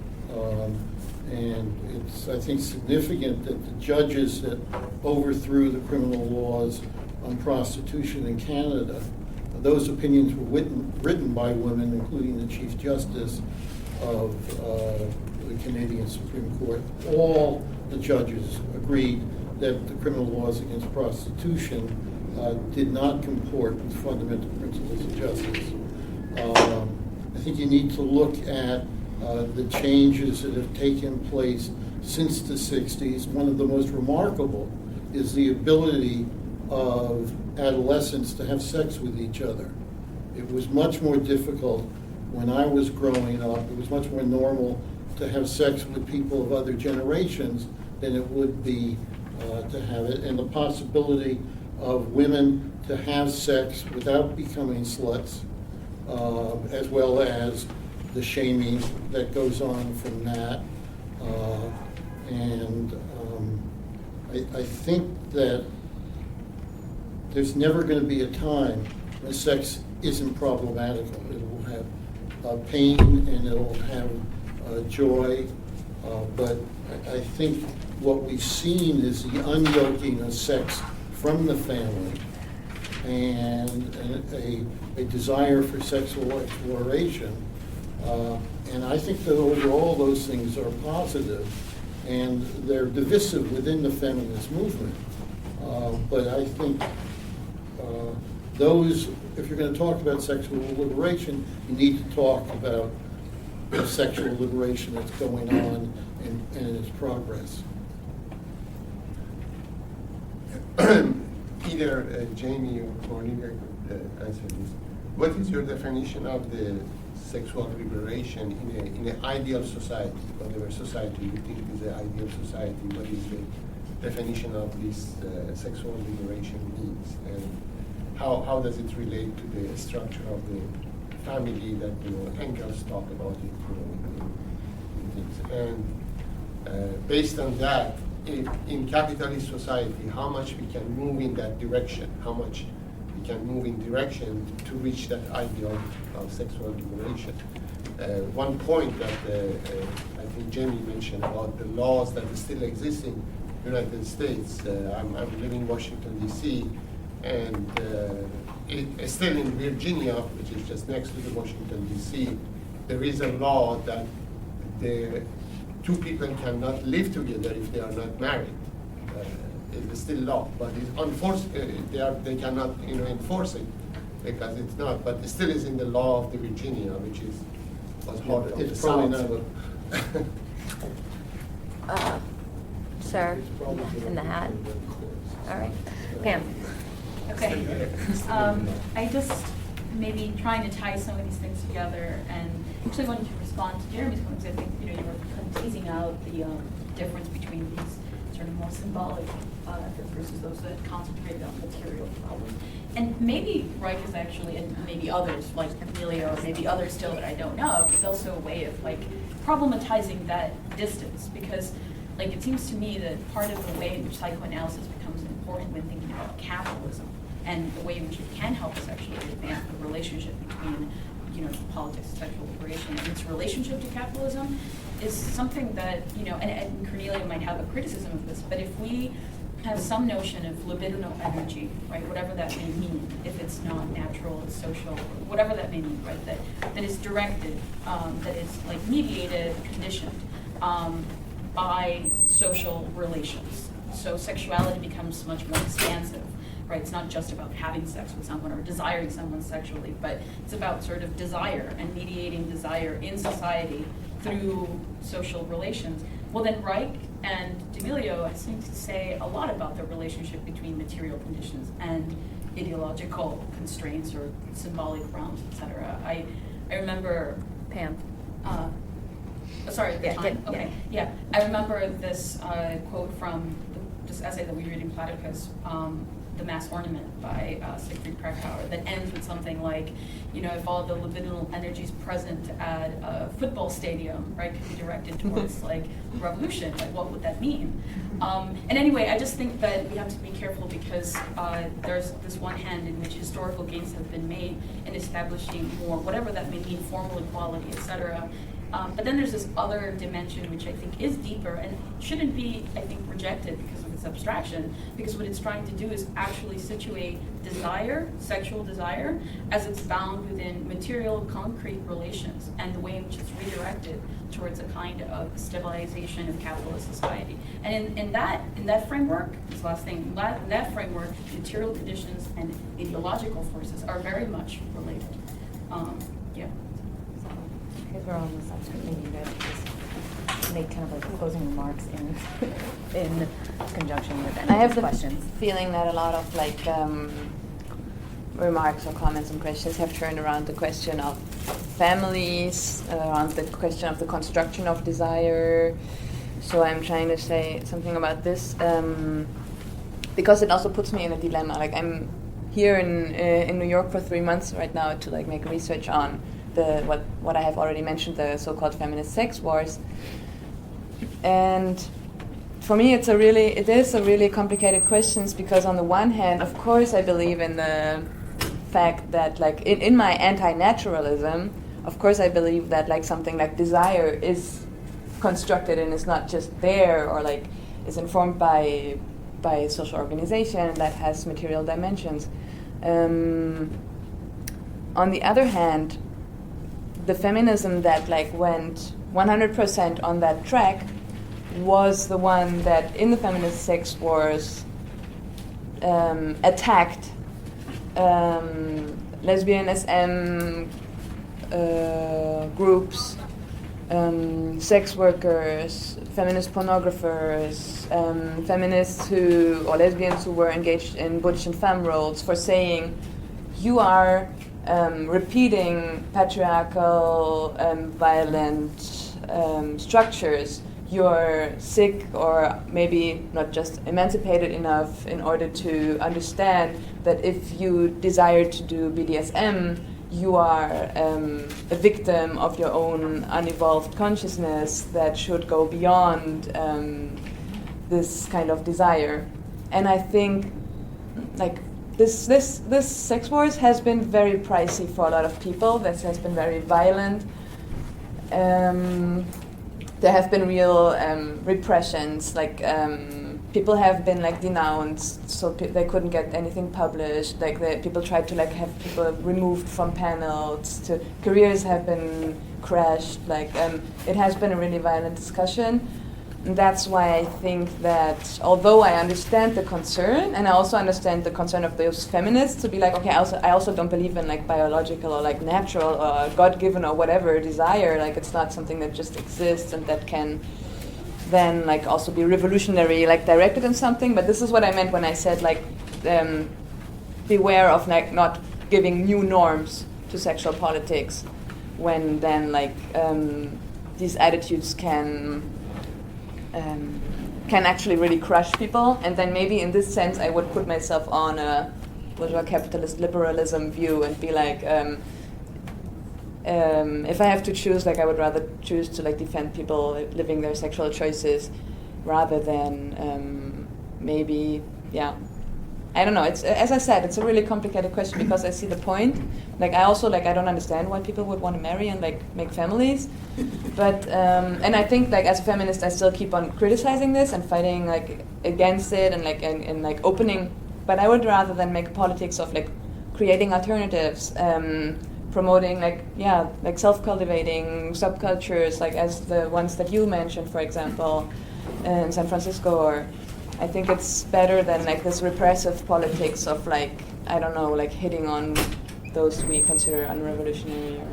And it's, I think, significant that the judges that overthrew the criminal laws on prostitution in Canada, those opinions were written by women, including the Chief Justice of the Canadian Supreme Court. All the judges agreed that the criminal laws against prostitution did not comport with fundamental principles of justice. I think you need to look at the changes that have taken place since the 60s. One of the most remarkable is the ability of adolescents to have sex with each other. It was much more difficult when I was growing up. It was much more normal to have sex with people of other generations than it would be to have it. And the possibility of women to have sex without becoming sluts, as well as the shaming that goes on from that. I think that there's never going to be a time when sex isn't problematical. It will have pain and it will have joy, but I think what we've seen is the unyoking of sex from the family and a desire for sexual exploration. And I think that overall those things are positive, and they're divisive within the feminist movement. But I think if you're going to talk about sexual liberation, you need to talk about the sexual liberation that's going on and its progress. Either Jamie or Cornelia could answer this. What is your definition of the sexual liberation in an ideal society, whatever society you think is an ideal society? What is the definition of this sexual liberation means, and how does it relate to the structure of the family that Engels talk about it, in things. And based on that, in capitalist society, how much we can move in that direction, how much we can move in direction to reach that ideal of sexual liberation. One point that I think Jamie mentioned about the laws that still exist in the United States. I'm living in Washington, D.C., and it's still in Virginia, which is just next to the Washington, D.C., there is a law that the two people cannot live together if they are not married. It's still law, but it's unforced. They cannot enforce it because it's not. But it still is in the law of the Virginia, which was part of It's the probably South. not Sir, in the hat. All right. Pam. Okay. I just maybe trying to tie some of these things together, and actually wanted to respond to Jeremy's point, because I think you were kind of teasing out the difference between these sort of more symbolic efforts versus those that concentrated on material problems. And maybe Reich is actually, and maybe others like Amelia, or maybe others still that I don't know, is also a way of like problematizing that distance, because like it seems to me that part of the way in which psychoanalysis becomes important when thinking about capitalism and the way in which it can help us actually advance the relationship between, politics and sexual liberation and its relationship to capitalism is something that, and Cornelia might have a criticism of this, but if we have some notion of libidinal energy, right, whatever that may mean, if it's not natural, it's social, whatever that may mean, right, that is directed, that is like mediated, conditioned by social relations. So sexuality becomes much more expansive. Right, it's not just about having sex with someone or desiring someone sexually, but it's about sort of desire and mediating desire in society through social relations. Well, then Reich and D'Amelio seem to say a lot about the relationship between material conditions and ideological constraints or symbolic realms, etc. I remember Pam. Sorry, the time. Yeah. Okay, yeah. I remember this quote from this essay that we read in Platypus, The Mass Ornament by Siegfried Kracauer, that ends with something like, if all the libidinal energies present at a football stadium, right, could be directed towards like revolution, like what would that mean? And anyway, I just think that we have to be careful because there's this one hand in which historical gains have been made in establishing more, whatever that may mean, formal equality, etc. But then there's this other dimension which I think is deeper and shouldn't be, I think, rejected because of its abstraction, because what it's trying to do is actually situate desire, sexual desire, as it's bound within material, concrete relations and the way in which it's redirected towards a kind of stabilization of capitalist society. And in that framework, this last thing, in that framework, material conditions and ideological forces are very much related. Yeah. Because we're almost up to maybe you guys could just make kind of like closing remarks in conjunction with any I of have these the questions. feeling that a lot of like remarks or comments and questions have turned around the question of families, around the question of the construction of desire. So I'm trying to say something about this because it also puts me in a dilemma. Like I'm here in New York for 3 months right now to like make research on the what I have already mentioned, the so-called feminist sex wars. And for me, it is a really complicated question because on the one hand, of course, I believe in the fact that like in my anti-naturalism, of course, I believe that like something like desire is constructed and is not just there or like is informed by social organization that has material dimensions. On the other hand, the feminism that like went 100% on that track was the one that in the feminist sex wars attacked lesbian SM groups, sex workers, feminist pornographers, feminists or lesbians who were engaged in butch and femme roles for saying you are repeating patriarchal violent structures. You're sick or maybe not just emancipated enough in order to understand that if you desire to do BDSM, you are a victim of your own unevolved consciousness that should go beyond this kind of desire. And I think like this sex wars has been very pricey for a lot of people. This has been very violent. There have been real repressions, like people have been like denounced, so they couldn't get anything published. Like people tried to like have people removed from panels. Careers have been crashed. Like it has been a really violent discussion. And that's why I think that although I understand the concern, and I also understand the concern of those feminists to be like, okay, I also don't believe in like biological or like natural or God-given or whatever desire. Like it's not something that just exists and that can then like also be revolutionary, like directed in something. But this is what I meant when I said like beware of like not giving new norms to sexual politics, when then like these attitudes can actually really crush people. And then maybe in this sense I would put myself on a bourgeois capitalist liberalism view and be like, if I have to choose, like I would rather choose to like defend people living their sexual choices rather than maybe, yeah. I don't know. It's, as I said, it's a really complicated question because I see the point. Like I also like I don't understand why people would want to marry and like make families, but and I think like as a feminist I still keep on criticizing this and fighting like against it and like and like opening. But I would rather than make politics of like creating alternatives, promoting like like self-cultivating subcultures like as the ones that you mentioned, for example, in San Francisco or. I think it's better than like this repressive politics of like, I don't know, like hitting on those we consider unrevolutionary or,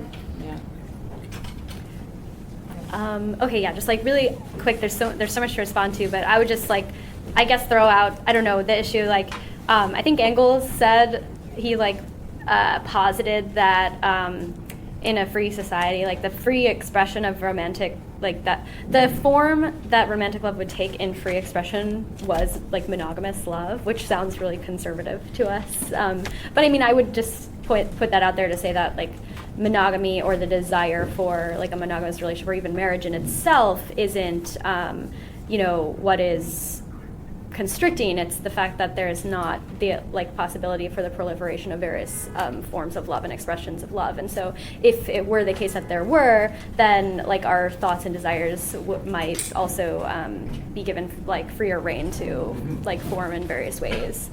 Okay, yeah, just like really quick, there's so much to respond to, but I would just like, I guess throw out, I don't know, the issue like, I think Engels said, he like posited that in a free society, like the free expression of romantic, like that, the form that romantic love would take in free expression was like monogamous love, which sounds really conservative to us. But I mean, I would just put that out there to say that like monogamy or the desire for like a monogamous relationship or even marriage in itself isn't, what is constricting. It's the fact that there's not the like possibility for the proliferation of various forms of love and expressions of love. And so if it were the case that there were, then like our thoughts and desires might also be given like freer reign to like form in various ways.